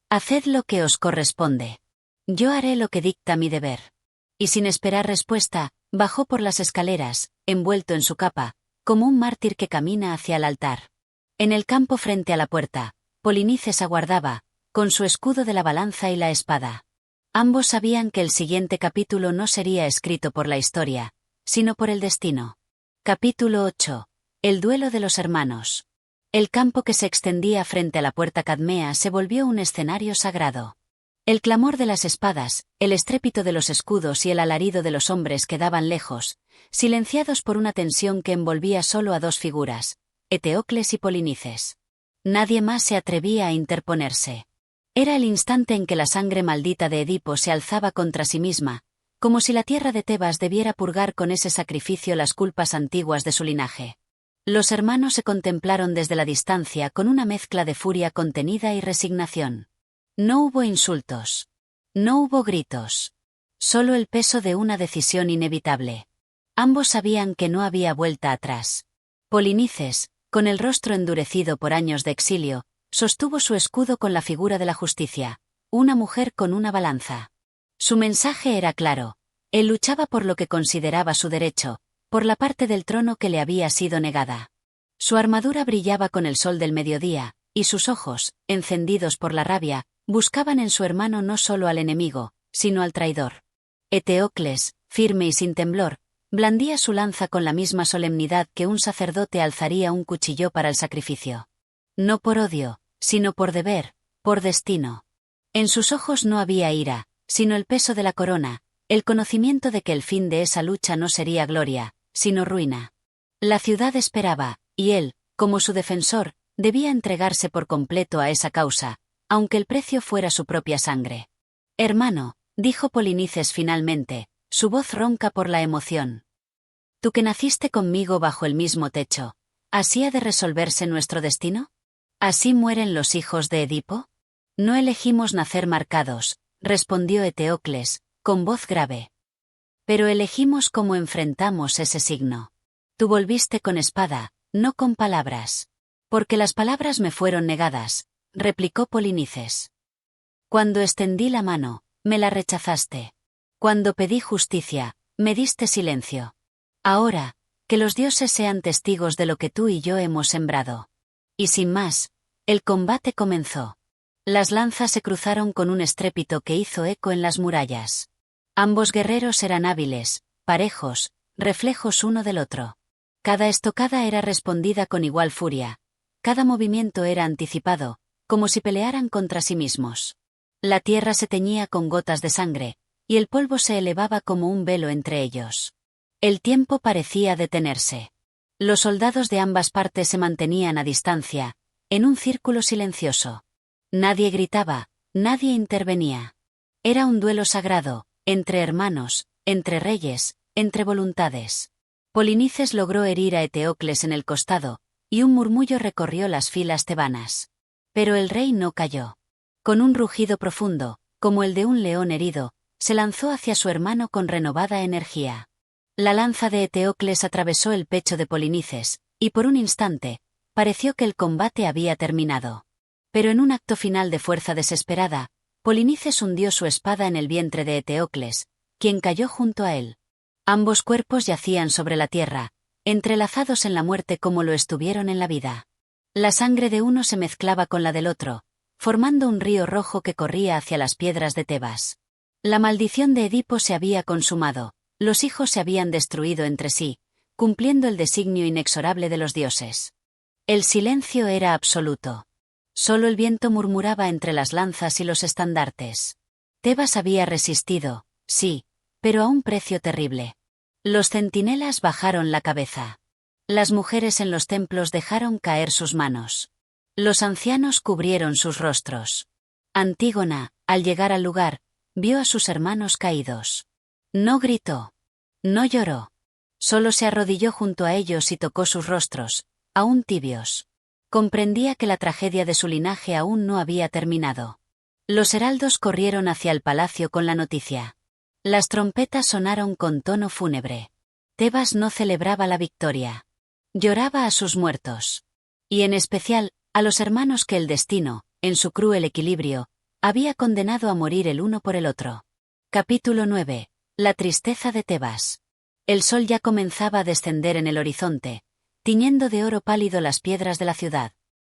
S1: Haced lo que os corresponde. Yo haré lo que dicta mi deber. Y sin esperar respuesta, bajó por las escaleras, envuelto en su capa, como un mártir que camina hacia el altar. En el campo frente a la puerta, Polinices aguardaba, con su escudo de la balanza y la espada. Ambos sabían que el siguiente capítulo no sería escrito por la historia, sino por el destino. Capítulo 8. El duelo de los hermanos. El campo que se extendía frente a la puerta Cadmea se volvió un escenario sagrado. El clamor de las espadas, el estrépito de los escudos y el alarido de los hombres quedaban lejos, silenciados por una tensión que envolvía solo a 2 figuras, Eteocles y Polinices. Nadie más se atrevía a interponerse. Era el instante en que la sangre maldita de Edipo se alzaba contra sí misma, como si la tierra de Tebas debiera purgar con ese sacrificio las culpas antiguas de su linaje. Los hermanos se contemplaron desde la distancia con una mezcla de furia contenida y resignación. No hubo insultos. No hubo gritos. Solo el peso de una decisión inevitable. Ambos sabían que no había vuelta atrás. Polinices, con el rostro endurecido por años de exilio, sostuvo su escudo con la figura de la justicia, una mujer con una balanza. Su mensaje era claro. Él luchaba por lo que consideraba su derecho, por la parte del trono que le había sido negada. Su armadura brillaba con el sol del mediodía, y sus ojos, encendidos por la rabia, buscaban en su hermano no solo al enemigo, sino al traidor. Eteocles, firme y sin temblor, Blandía su lanza con la misma solemnidad que un sacerdote alzaría un cuchillo para el sacrificio. No por odio, sino por deber, por destino. En sus ojos no había ira, sino el peso de la corona, el conocimiento de que el fin de esa lucha no sería gloria, sino ruina. La ciudad esperaba, y él, como su defensor, debía entregarse por completo a esa causa, aunque el precio fuera su propia sangre. Hermano, dijo Polinices finalmente, su voz ronca por la emoción. Tú que naciste conmigo bajo el mismo techo, ¿así ha de resolverse nuestro destino? ¿Así mueren los hijos de Edipo? No elegimos nacer marcados, respondió Eteocles, con voz grave. Pero elegimos cómo enfrentamos ese signo. Tú volviste con espada, no con palabras. Porque las palabras me fueron negadas, replicó Polinices. Cuando extendí la mano, me la rechazaste. Cuando pedí justicia, me diste silencio. Ahora, que los dioses sean testigos de lo que tú y yo hemos sembrado. Y sin más, el combate comenzó. Las lanzas se cruzaron con un estrépito que hizo eco en las murallas. Ambos guerreros eran hábiles, parejos, reflejos uno del otro. Cada estocada era respondida con igual furia. Cada movimiento era anticipado, como si pelearan contra sí mismos. La tierra se teñía con gotas de sangre, y el polvo se elevaba como un velo entre ellos. El tiempo parecía detenerse. Los soldados de ambas partes se mantenían a distancia, en un círculo silencioso. Nadie gritaba, nadie intervenía. Era un duelo sagrado, entre hermanos, entre reyes, entre voluntades. Polinices logró herir a Eteocles en el costado, y un murmullo recorrió las filas tebanas. Pero el rey no cayó. Con un rugido profundo, como el de un león herido, se lanzó hacia su hermano con renovada energía. La lanza de Eteocles atravesó el pecho de Polinices, y por un instante, pareció que el combate había terminado. Pero en un acto final de fuerza desesperada, Polinices hundió su espada en el vientre de Eteocles, quien cayó junto a él. Ambos cuerpos yacían sobre la tierra, entrelazados en la muerte como lo estuvieron en la vida. La sangre de uno se mezclaba con la del otro, formando un río rojo que corría hacia las piedras de Tebas. La maldición de Edipo se había consumado, los hijos se habían destruido entre sí, cumpliendo el designio inexorable de los dioses. El silencio era absoluto. Solo el viento murmuraba entre las lanzas y los estandartes. Tebas había resistido, sí, pero a un precio terrible. Los centinelas bajaron la cabeza. Las mujeres en los templos dejaron caer sus manos. Los ancianos cubrieron sus rostros. Antígona, al llegar al lugar, vio a sus hermanos caídos. No gritó. No lloró. Solo se arrodilló junto a ellos y tocó sus rostros, aún tibios. Comprendía que la tragedia de su linaje aún no había terminado. Los heraldos corrieron hacia el palacio con la noticia. Las trompetas sonaron con tono fúnebre. Tebas no celebraba la victoria. Lloraba a sus muertos. Y en especial, a los hermanos que el destino, en su cruel equilibrio, había condenado a morir el uno por el otro. Capítulo 9. La tristeza de Tebas. El sol ya comenzaba a descender en el horizonte, tiñendo de oro pálido las piedras de la ciudad.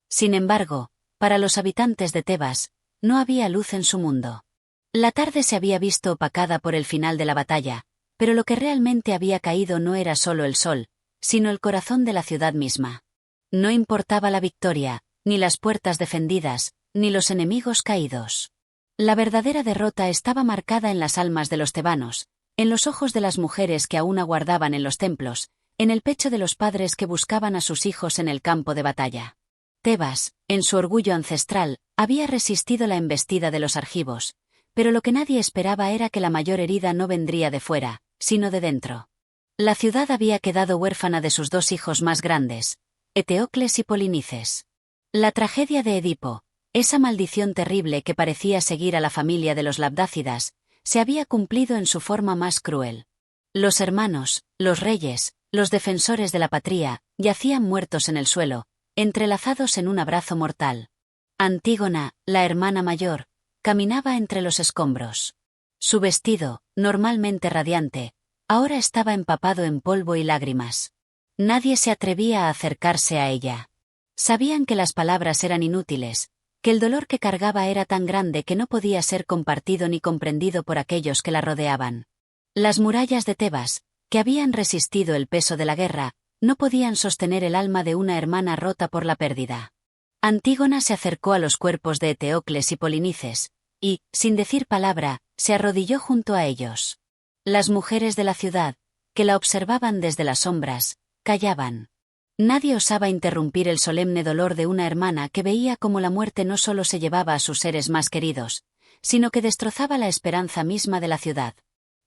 S1: Sin embargo, para los habitantes de Tebas, no había luz en su mundo. La tarde se había visto opacada por el final de la batalla, pero lo que realmente había caído no era solo el sol, sino el corazón de la ciudad misma. No importaba la victoria, ni las puertas defendidas, ni los enemigos caídos. La verdadera derrota estaba marcada en las almas de los tebanos, en los ojos de las mujeres que aún aguardaban en los templos, en el pecho de los padres que buscaban a sus hijos en el campo de batalla. Tebas, en su orgullo ancestral, había resistido la embestida de los argivos, pero lo que nadie esperaba era que la mayor herida no vendría de fuera, sino de dentro. La ciudad había quedado huérfana de sus dos hijos más grandes, Eteocles y Polinices. La tragedia de Edipo, esa maldición terrible que parecía seguir a la familia de los labdácidas, se había cumplido en su forma más cruel. Los hermanos, los reyes, los defensores de la patria, yacían muertos en el suelo, entrelazados en un abrazo mortal. Antígona, la hermana mayor, caminaba entre los escombros. Su vestido, normalmente radiante, ahora estaba empapado en polvo y lágrimas. Nadie se atrevía a acercarse a ella. Sabían que las palabras eran inútiles, que el dolor que cargaba era tan grande que no podía ser compartido ni comprendido por aquellos que la rodeaban. Las murallas de Tebas, que habían resistido el peso de la guerra, no podían sostener el alma de una hermana rota por la pérdida. Antígona se acercó a los cuerpos de Eteocles y Polinices, y, sin decir palabra, se arrodilló junto a ellos. Las mujeres de la ciudad, que la observaban desde las sombras, callaban. Nadie osaba interrumpir el solemne dolor de una hermana que veía cómo la muerte no solo se llevaba a sus seres más queridos, sino que destrozaba la esperanza misma de la ciudad.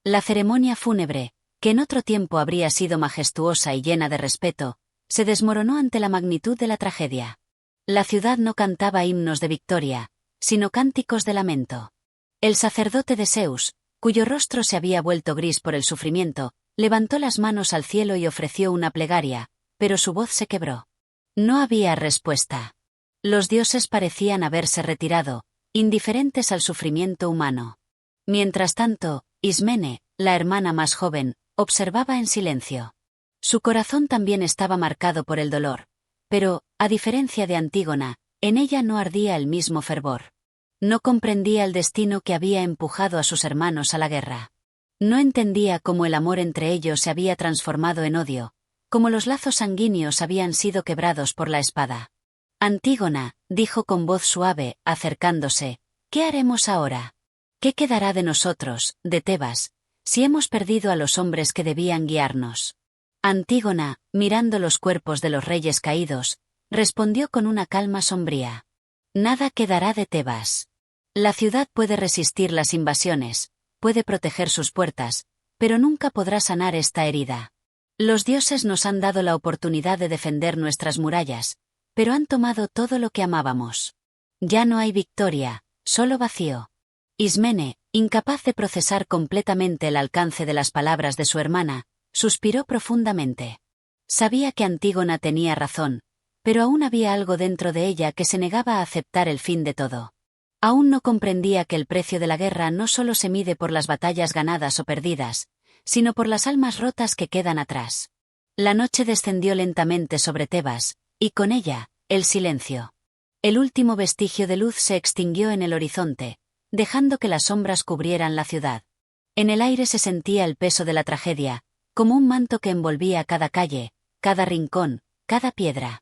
S1: La ceremonia fúnebre, que en otro tiempo habría sido majestuosa y llena de respeto, se desmoronó ante la magnitud de la tragedia. La ciudad no cantaba himnos de victoria, sino cánticos de lamento. El sacerdote de Zeus, cuyo rostro se había vuelto gris por el sufrimiento, levantó las manos al cielo y ofreció una plegaria, pero su voz se quebró. No había respuesta. Los dioses parecían haberse retirado, indiferentes al sufrimiento humano. Mientras tanto, Ismene, la hermana más joven, observaba en silencio. Su corazón también estaba marcado por el dolor, pero, a diferencia de Antígona, en ella no ardía el mismo fervor. No comprendía el destino que había empujado a sus hermanos a la guerra. No entendía cómo el amor entre ellos se había transformado en odio, cómo los lazos sanguíneos habían sido quebrados por la espada. Antígona, dijo con voz suave, acercándose, ¿qué haremos ahora? ¿Qué quedará de nosotros, de Tebas, si hemos perdido a los hombres que debían guiarnos? Antígona, mirando los cuerpos de los reyes caídos, respondió con una calma sombría. Nada quedará de Tebas. La ciudad puede resistir las invasiones, puede proteger sus puertas, pero nunca podrá sanar esta herida. Los dioses nos han dado la oportunidad de defender nuestras murallas, pero han tomado todo lo que amábamos. Ya no hay victoria, solo vacío. Ismene, incapaz de procesar completamente el alcance de las palabras de su hermana, suspiró profundamente. Sabía que Antígona tenía razón, pero aún había algo dentro de ella que se negaba a aceptar el fin de todo. Aún no comprendía que el precio de la guerra no solo se mide por las batallas ganadas o perdidas, sino por las almas rotas que quedan atrás. La noche descendió lentamente sobre Tebas, y con ella, el silencio. El último vestigio de luz se extinguió en el horizonte, dejando que las sombras cubrieran la ciudad. En el aire se sentía el peso de la tragedia, como un manto que envolvía cada calle, cada rincón, cada piedra.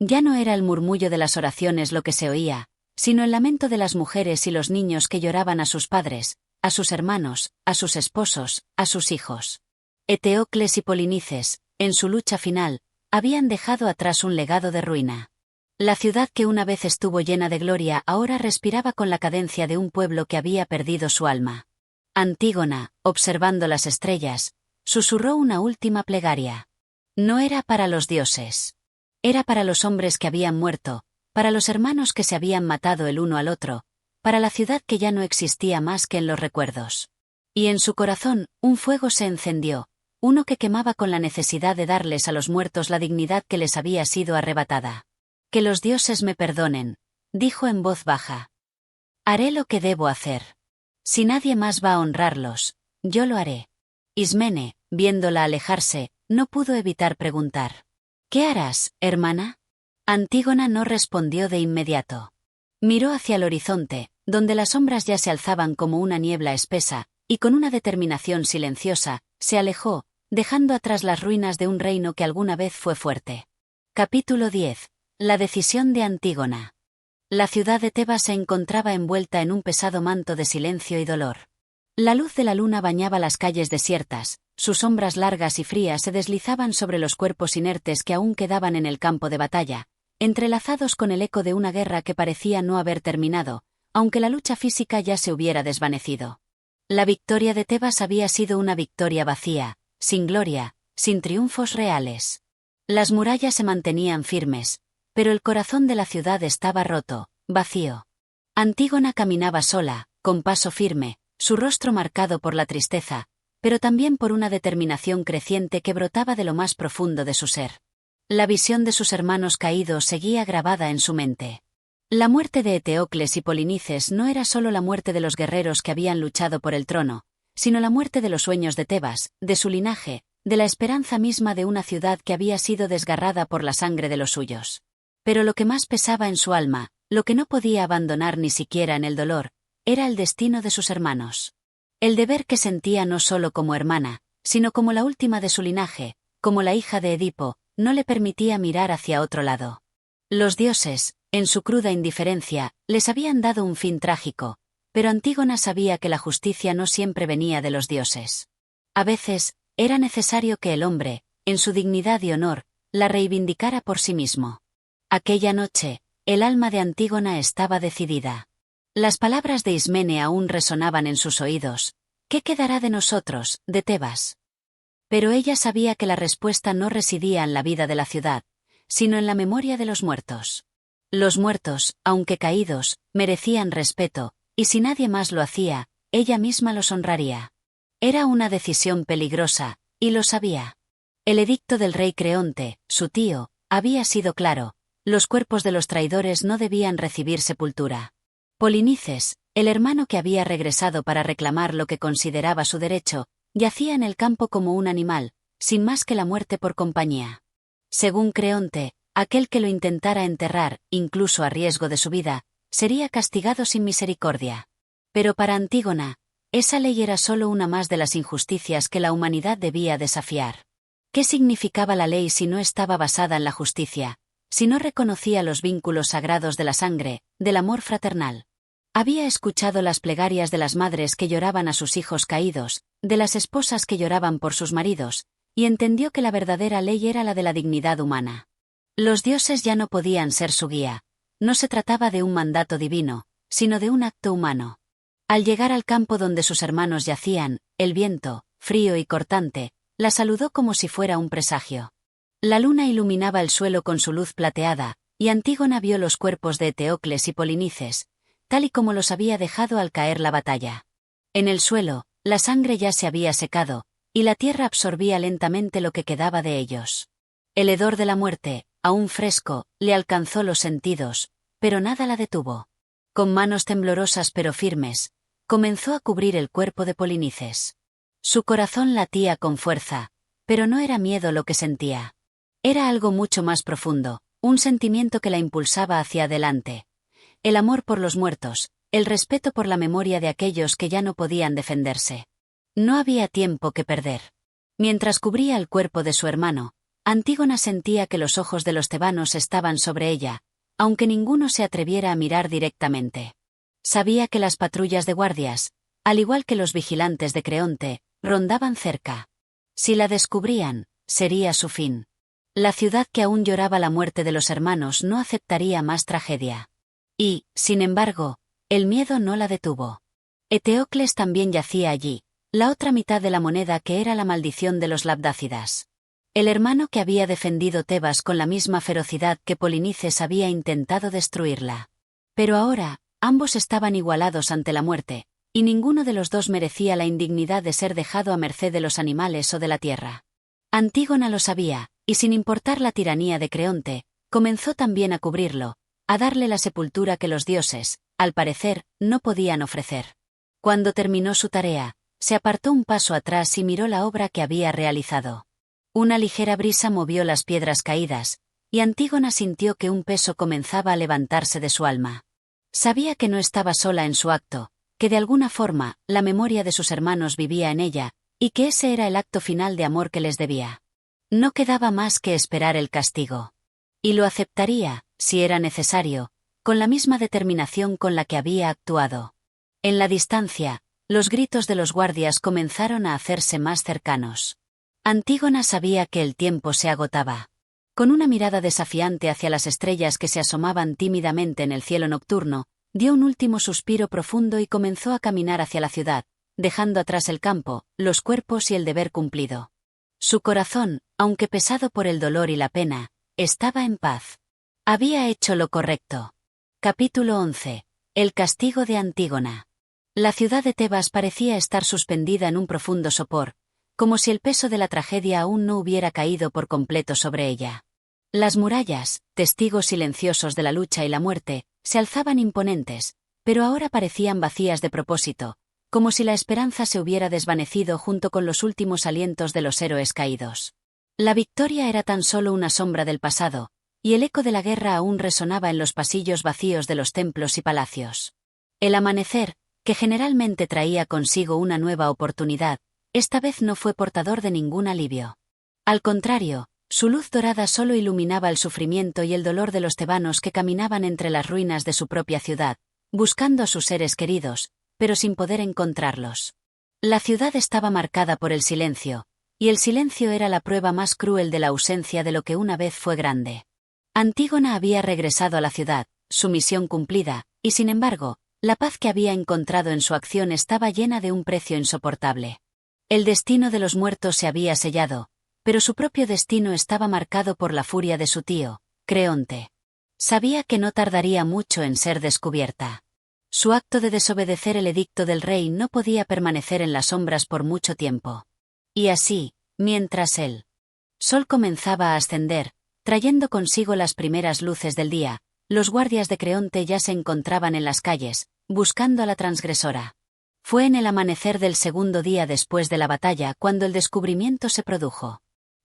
S1: Ya no era el murmullo de las oraciones lo que se oía, sino el lamento de las mujeres y los niños que lloraban a sus padres, a sus hermanos, a sus esposos, a sus hijos. Eteocles y Polinices, en su lucha final, habían dejado atrás un legado de ruina. La ciudad que una vez estuvo llena de gloria ahora respiraba con la cadencia de un pueblo que había perdido su alma. Antígona, observando las estrellas, susurró una última plegaria. No era para los dioses. Era para los hombres que habían muerto, para los hermanos que se habían matado el uno al otro, para la ciudad que ya no existía más que en los recuerdos. Y en su corazón, un fuego se encendió, uno que quemaba con la necesidad de darles a los muertos la dignidad que les había sido arrebatada. Que los dioses me perdonen, dijo en voz baja. Haré lo que debo hacer. Si nadie más va a honrarlos, yo lo haré. Ismene, viéndola alejarse, no pudo evitar preguntar. ¿Qué harás, hermana? Antígona no respondió de inmediato. Miró hacia el horizonte, donde las sombras ya se alzaban como una niebla espesa, y con una determinación silenciosa, se alejó, dejando atrás las ruinas de un reino que alguna vez fue fuerte. Capítulo 10. La decisión de Antígona. La ciudad de Tebas se encontraba envuelta en un pesado manto de silencio y dolor. La luz de la luna bañaba las calles desiertas, sus sombras largas y frías se deslizaban sobre los cuerpos inertes que aún quedaban en el campo de batalla, entrelazados con el eco de una guerra que parecía no haber terminado, aunque la lucha física ya se hubiera desvanecido. La victoria de Tebas había sido una victoria vacía, sin gloria, sin triunfos reales. Las murallas se mantenían firmes, pero el corazón de la ciudad estaba roto, vacío. Antígona caminaba sola, con paso firme, su rostro marcado por la tristeza, pero también por una determinación creciente que brotaba de lo más profundo de su ser. La visión de sus hermanos caídos seguía grabada en su mente. La muerte de Eteocles y Polinices no era solo la muerte de los guerreros que habían luchado por el trono, sino la muerte de los sueños de Tebas, de su linaje, de la esperanza misma de una ciudad que había sido desgarrada por la sangre de los suyos. Pero lo que más pesaba en su alma, lo que no podía abandonar ni siquiera en el dolor, era el destino de sus hermanos. El deber que sentía no solo como hermana, sino como la última de su linaje, como la hija de Edipo, no le permitía mirar hacia otro lado. Los dioses, en su cruda indiferencia, les habían dado un fin trágico, pero Antígona sabía que la justicia no siempre venía de los dioses. A veces, era necesario que el hombre, en su dignidad y honor, la reivindicara por sí mismo. Aquella noche, el alma de Antígona estaba decidida. Las palabras de Ismene aún resonaban en sus oídos. ¿Qué quedará de nosotros, de Tebas? Pero ella sabía que la respuesta no residía en la vida de la ciudad, sino en la memoria de los muertos. Los muertos, aunque caídos, merecían respeto, y si nadie más lo hacía, ella misma los honraría. Era una decisión peligrosa, y lo sabía. El edicto del rey Creonte, su tío, había sido claro: los cuerpos de los traidores no debían recibir sepultura. Polinices, el hermano que había regresado para reclamar lo que consideraba su derecho, yacía en el campo como un animal, sin más que la muerte por compañía. Según Creonte, aquel que lo intentara enterrar, incluso a riesgo de su vida, sería castigado sin misericordia. Pero para Antígona, esa ley era solo una más de las injusticias que la humanidad debía desafiar. ¿Qué significaba la ley si no estaba basada en la justicia, si no reconocía los vínculos sagrados de la sangre, del amor fraternal? Había escuchado las plegarias de las madres que lloraban a sus hijos caídos, de las esposas que lloraban por sus maridos, y entendió que la verdadera ley era la de la dignidad humana. Los dioses ya no podían ser su guía. No se trataba de un mandato divino, sino de un acto humano. Al llegar al campo donde sus hermanos yacían, el viento, frío y cortante, la saludó como si fuera un presagio. La luna iluminaba el suelo con su luz plateada, y Antígona vio los cuerpos de Eteocles y Polinices, tal y como los había dejado al caer la batalla. En el suelo, la sangre ya se había secado, y la tierra absorbía lentamente lo que quedaba de ellos. El hedor de la muerte, aún fresco, le alcanzó los sentidos, pero nada la detuvo. Con manos temblorosas pero firmes, comenzó a cubrir el cuerpo de Polinices. Su corazón latía con fuerza, pero no era miedo lo que sentía. Era algo mucho más profundo, un sentimiento que la impulsaba hacia adelante. El amor por los muertos, el respeto por la memoria de aquellos que ya no podían defenderse. No había tiempo que perder. Mientras cubría el cuerpo de su hermano, Antígona sentía que los ojos de los tebanos estaban sobre ella, aunque ninguno se atreviera a mirar directamente. Sabía que las patrullas de guardias, al igual que los vigilantes de Creonte, rondaban cerca. Si la descubrían, sería su fin. La ciudad que aún lloraba la muerte de los hermanos no aceptaría más tragedia. Y, sin embargo, el miedo no la detuvo. Eteocles también yacía allí, la otra mitad de la moneda que era la maldición de los labdácidas. El hermano que había defendido Tebas con la misma ferocidad que Polinices había intentado destruirla. Pero ahora, ambos estaban igualados ante la muerte, y ninguno de los dos merecía la indignidad de ser dejado a merced de los animales o de la tierra. Antígona lo sabía, y sin importar la tiranía de Creonte, comenzó también a cubrirlo, a darle la sepultura que los dioses, al parecer, no podían ofrecer. Cuando terminó su tarea, se apartó un paso atrás y miró la obra que había realizado. Una ligera brisa movió las piedras caídas, y Antígona sintió que un peso comenzaba a levantarse de su alma. Sabía que no estaba sola en su acto, que de alguna forma, la memoria de sus hermanos vivía en ella, y que ese era el acto final de amor que les debía. No quedaba más que esperar el castigo. Y lo aceptaría, si era necesario, con la misma determinación con la que había actuado. En la distancia, los gritos de los guardias comenzaron a hacerse más cercanos. Antígona sabía que el tiempo se agotaba. Con una mirada desafiante hacia las estrellas que se asomaban tímidamente en el cielo nocturno, dio un último suspiro profundo y comenzó a caminar hacia la ciudad, dejando atrás el campo, los cuerpos y el deber cumplido. Su corazón, aunque pesado por el dolor y la pena, estaba en paz. Había hecho lo correcto. Capítulo 11. El castigo de Antígona. La ciudad de Tebas parecía estar suspendida en un profundo sopor, como si el peso de la tragedia aún no hubiera caído por completo sobre ella. Las murallas, testigos silenciosos de la lucha y la muerte, se alzaban imponentes, pero ahora parecían vacías de propósito, como si la esperanza se hubiera desvanecido junto con los últimos alientos de los héroes caídos. La victoria era tan solo una sombra del pasado, y el eco de la guerra aún resonaba en los pasillos vacíos de los templos y palacios. El amanecer, que generalmente traía consigo una nueva oportunidad, esta vez no fue portador de ningún alivio. Al contrario, su luz dorada solo iluminaba el sufrimiento y el dolor de los tebanos que caminaban entre las ruinas de su propia ciudad, buscando a sus seres queridos, pero sin poder encontrarlos. La ciudad estaba marcada por el silencio, y el silencio era la prueba más cruel de la ausencia de lo que una vez fue grande. Antígona había regresado a la ciudad, su misión cumplida, y sin embargo, la paz que había encontrado en su acción estaba llena de un precio insoportable. El destino de los muertos se había sellado, pero su propio destino estaba marcado por la furia de su tío, Creonte. Sabía que no tardaría mucho en ser descubierta. Su acto de desobedecer el edicto del rey no podía permanecer en las sombras por mucho tiempo. Y así, mientras el sol comenzaba a ascender, trayendo consigo las primeras luces del día, los guardias de Creonte ya se encontraban en las calles, buscando a la transgresora. Fue en el amanecer del segundo día después de la batalla cuando el descubrimiento se produjo.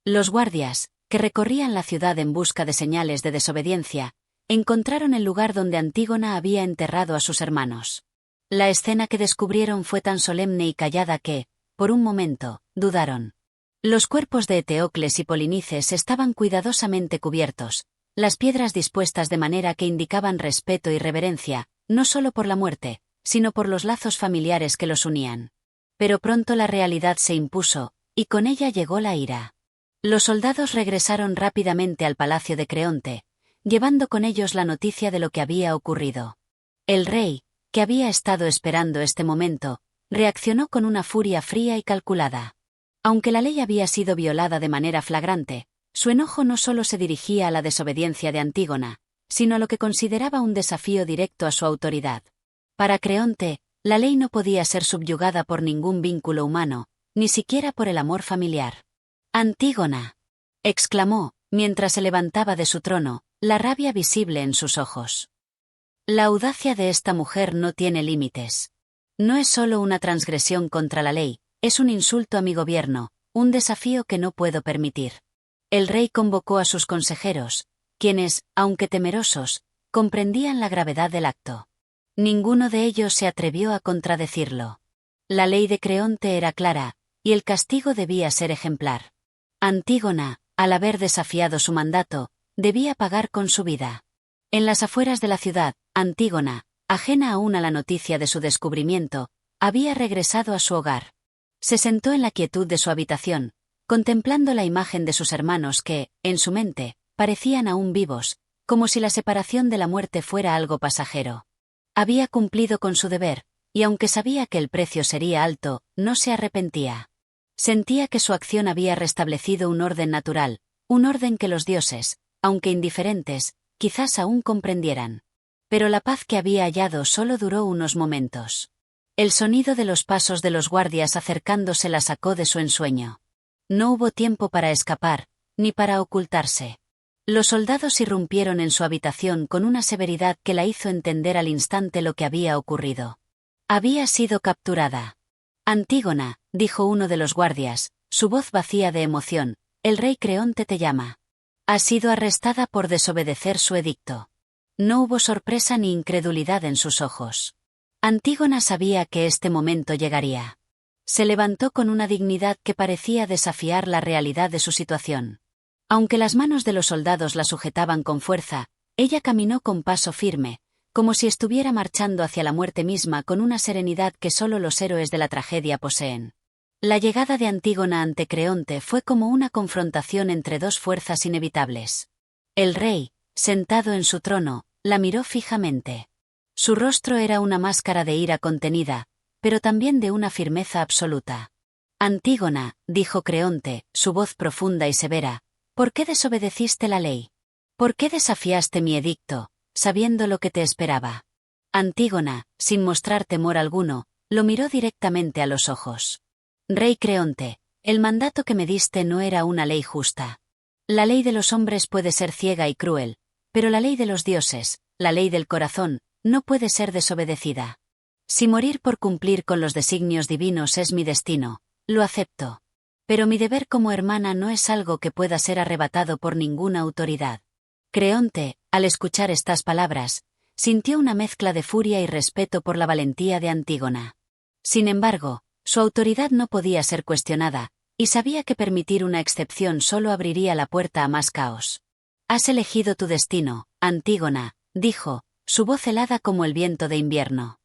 S1: Los guardias, que recorrían la ciudad en busca de señales de desobediencia, encontraron el lugar donde Antígona había enterrado a sus hermanos. La escena que descubrieron fue tan solemne y callada que, por un momento, dudaron. Los cuerpos de Eteocles y Polinices estaban cuidadosamente cubiertos, las piedras dispuestas de manera que indicaban respeto y reverencia, no solo por la muerte, sino por los lazos familiares que los unían. Pero pronto la realidad se impuso, y con ella llegó la ira. Los soldados regresaron rápidamente al palacio de Creonte, llevando con ellos la noticia de lo que había ocurrido. El rey, que había estado esperando este momento, reaccionó con una furia fría y calculada. Aunque la ley había sido violada de manera flagrante, su enojo no solo se dirigía a la desobediencia de Antígona, sino a lo que consideraba un desafío directo a su autoridad. Para Creonte, la ley no podía ser subyugada por ningún vínculo humano, ni siquiera por el amor familiar. «Antígona», exclamó, mientras se levantaba de su trono, la rabia visible en sus ojos. La audacia de esta mujer no tiene límites. No es solo una transgresión contra la ley, es un insulto a mi gobierno, un desafío que no puedo permitir. El rey convocó a sus consejeros, quienes, aunque temerosos, comprendían la gravedad del acto. Ninguno de ellos se atrevió a contradecirlo. La ley de Creonte era clara, y el castigo debía ser ejemplar. Antígona, al haber desafiado su mandato, debía pagar con su vida. En las afueras de la ciudad, Antígona, ajena aún a la noticia de su descubrimiento, había regresado a su hogar. Se sentó en la quietud de su habitación, contemplando la imagen de sus hermanos que, en su mente, parecían aún vivos, como si la separación de la muerte fuera algo pasajero. Había cumplido con su deber, y aunque sabía que el precio sería alto, no se arrepentía. Sentía que su acción había restablecido un orden natural, un orden que los dioses, aunque indiferentes, quizás aún comprendieran. Pero la paz que había hallado solo duró unos momentos. El sonido de los pasos de los guardias acercándose la sacó de su ensueño. No hubo tiempo para escapar, ni para ocultarse. Los soldados irrumpieron en su habitación con una severidad que la hizo entender al instante lo que había ocurrido. Había sido capturada. «Antígona», dijo uno de los guardias, su voz vacía de emoción, «el rey Creonte te llama. Ha sido arrestada por desobedecer su edicto». No hubo sorpresa ni incredulidad en sus ojos. Antígona sabía que este momento llegaría. Se levantó con una dignidad que parecía desafiar la realidad de su situación. Aunque las manos de los soldados la sujetaban con fuerza, ella caminó con paso firme, como si estuviera marchando hacia la muerte misma con una serenidad que solo los héroes de la tragedia poseen. La llegada de Antígona ante Creonte fue como una confrontación entre dos fuerzas inevitables. El rey, sentado en su trono, la miró fijamente. Su rostro era una máscara de ira contenida, pero también de una firmeza absoluta. «Antígona», dijo Creonte, su voz profunda y severa, «¿por qué desobedeciste la ley? ¿Por qué desafiaste mi edicto, sabiendo lo que te esperaba?» Antígona, sin mostrar temor alguno, lo miró directamente a los ojos. «Rey Creonte, el mandato que me diste no era una ley justa. La ley de los hombres puede ser ciega y cruel, pero la ley de los dioses, la ley del corazón, no puede ser desobedecida. Si morir por cumplir con los designios divinos es mi destino, lo acepto. Pero mi deber como hermana no es algo que pueda ser arrebatado por ninguna autoridad». Creonte, al escuchar estas palabras, sintió una mezcla de furia y respeto por la valentía de Antígona. Sin embargo, Su autoridad no podía ser cuestionada, y sabía que permitir una excepción solo abriría la puerta a más caos. Has elegido tu destino, Antígona, dijo, su voz helada como el viento de invierno.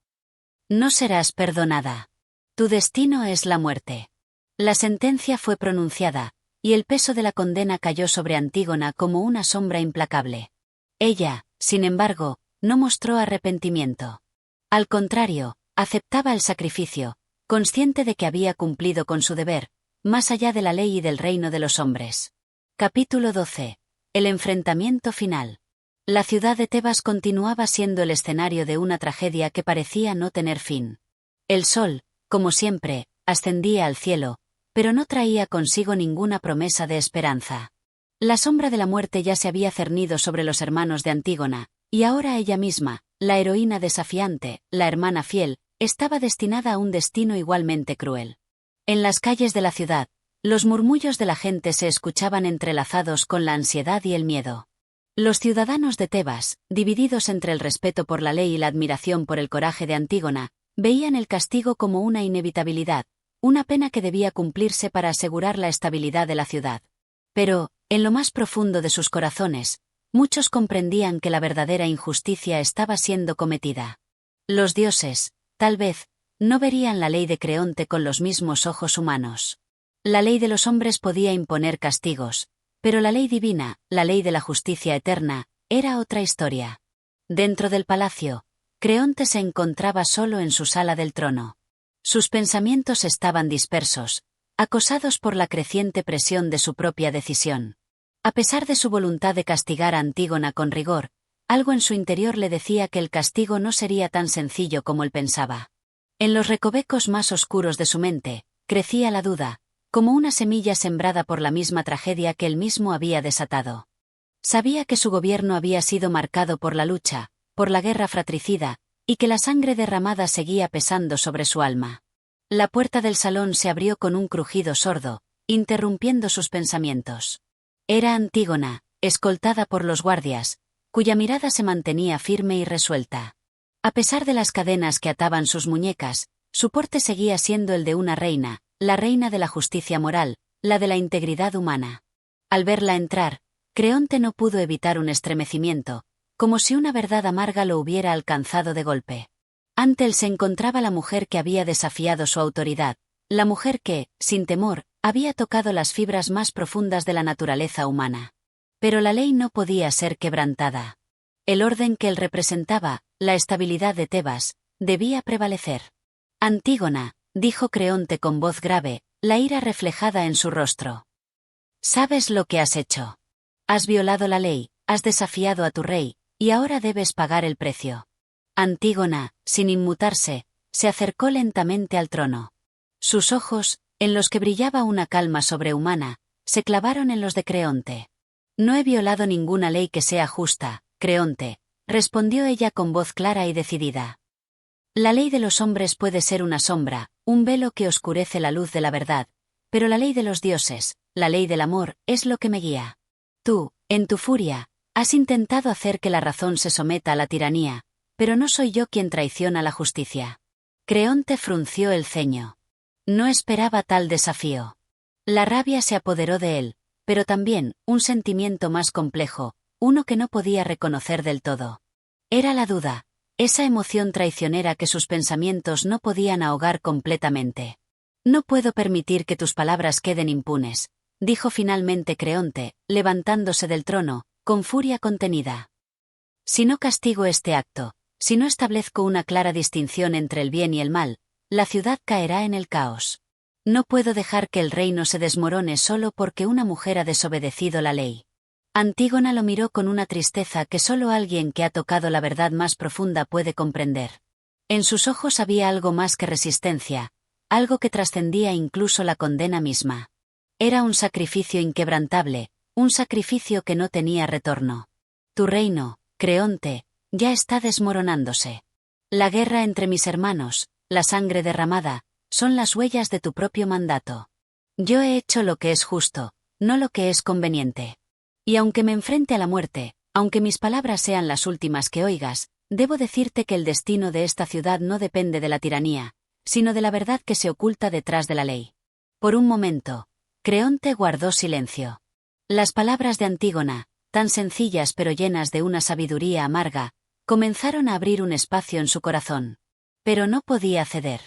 S1: No serás perdonada. Tu destino es la muerte. La sentencia fue pronunciada, y el peso de la condena cayó sobre Antígona como una sombra implacable. Ella, sin embargo, no mostró arrepentimiento. Al contrario, aceptaba el sacrificio, consciente de que había cumplido con su deber, más allá de la ley y del reino de los hombres. Capítulo 12. El enfrentamiento final. La ciudad de Tebas continuaba siendo el escenario de una tragedia que parecía no tener fin. El sol, como siempre, ascendía al cielo, pero no traía consigo ninguna promesa de esperanza. La sombra de la muerte ya se había cernido sobre los hermanos de Antígona, y ahora ella misma, la heroína desafiante, la hermana fiel, estaba destinada a un destino igualmente cruel. En las calles de la ciudad, los murmullos de la gente se escuchaban entrelazados con la ansiedad y el miedo. Los ciudadanos de Tebas, divididos entre el respeto por la ley y la admiración por el coraje de Antígona, veían el castigo como una inevitabilidad, una pena que debía cumplirse para asegurar la estabilidad de la ciudad. Pero, en lo más profundo de sus corazones, muchos comprendían que la verdadera injusticia estaba siendo cometida. Los dioses, tal vez, no verían la ley de Creonte con los mismos ojos humanos. La ley de los hombres podía imponer castigos, pero la ley divina, la ley de la justicia eterna, era otra historia. Dentro del palacio, Creonte se encontraba solo en su sala del trono. Sus pensamientos estaban dispersos, acosados por la creciente presión de su propia decisión. A pesar de su voluntad de castigar a Antígona con rigor, algo en su interior le decía que el castigo no sería tan sencillo como él pensaba. En los recovecos más oscuros de su mente, crecía la duda, como una semilla sembrada por la misma tragedia que él mismo había desatado. Sabía que su gobierno había sido marcado por la lucha, por la guerra fratricida, y que la sangre derramada seguía pesando sobre su alma. La puerta del salón se abrió con un crujido sordo, interrumpiendo sus pensamientos. Era Antígona, escoltada por los guardias, cuya mirada se mantenía firme y resuelta. A pesar de las cadenas que ataban sus muñecas, su porte seguía siendo el de una reina, la reina de la justicia moral, la de la integridad humana. Al verla entrar, Creonte no pudo evitar un estremecimiento, como si una verdad amarga lo hubiera alcanzado de golpe. Ante él se encontraba la mujer que había desafiado su autoridad, la mujer que, sin temor, había tocado las fibras más profundas de la naturaleza humana. Pero la ley no podía ser quebrantada. El orden que él representaba, la estabilidad de Tebas, debía prevalecer. Antígona, dijo Creonte con voz grave, la ira reflejada en su rostro. ¿Sabes lo que has hecho? Has violado la ley, has desafiado a tu rey, y ahora debes pagar el precio. Antígona, sin inmutarse, se acercó lentamente al trono. Sus ojos, en los que brillaba una calma sobrehumana, se clavaron en los de Creonte. No he violado ninguna ley que sea justa, Creonte, respondió ella con voz clara y decidida. La ley de los hombres puede ser una sombra, un velo que oscurece la luz de la verdad, pero la ley de los dioses, la ley del amor, es lo que me guía. Tú, en tu furia, has intentado hacer que la razón se someta a la tiranía, pero no soy yo quien traiciona la justicia. Creonte frunció el ceño. No esperaba tal desafío. La rabia se apoderó de él, pero también, un sentimiento más complejo, uno que no podía reconocer del todo. Era la duda, esa emoción traicionera que sus pensamientos no podían ahogar completamente. No puedo permitir que tus palabras queden impunes, dijo finalmente Creonte, levantándose del trono, con furia contenida. Si no castigo este acto, si no establezco una clara distinción entre el bien y el mal, la ciudad caerá en el caos. No puedo dejar que el reino se desmorone solo porque una mujer ha desobedecido la ley. Antígona lo miró con una tristeza que solo alguien que ha tocado la verdad más profunda puede comprender. En sus ojos había algo más que resistencia, algo que trascendía incluso la condena misma. Era un sacrificio inquebrantable, un sacrificio que no tenía retorno. Tu reino, Creonte, ya está desmoronándose. La guerra entre mis hermanos, la sangre derramada, son las huellas de tu propio mandato. Yo he hecho lo que es justo, no lo que es conveniente. Y aunque me enfrente a la muerte, aunque mis palabras sean las últimas que oigas, debo decirte que el destino de esta ciudad no depende de la tiranía, sino de la verdad que se oculta detrás de la ley. Por un momento, Creonte guardó silencio. Las palabras de Antígona, tan sencillas pero llenas de una sabiduría amarga, comenzaron a abrir un espacio en su corazón. Pero no podía ceder.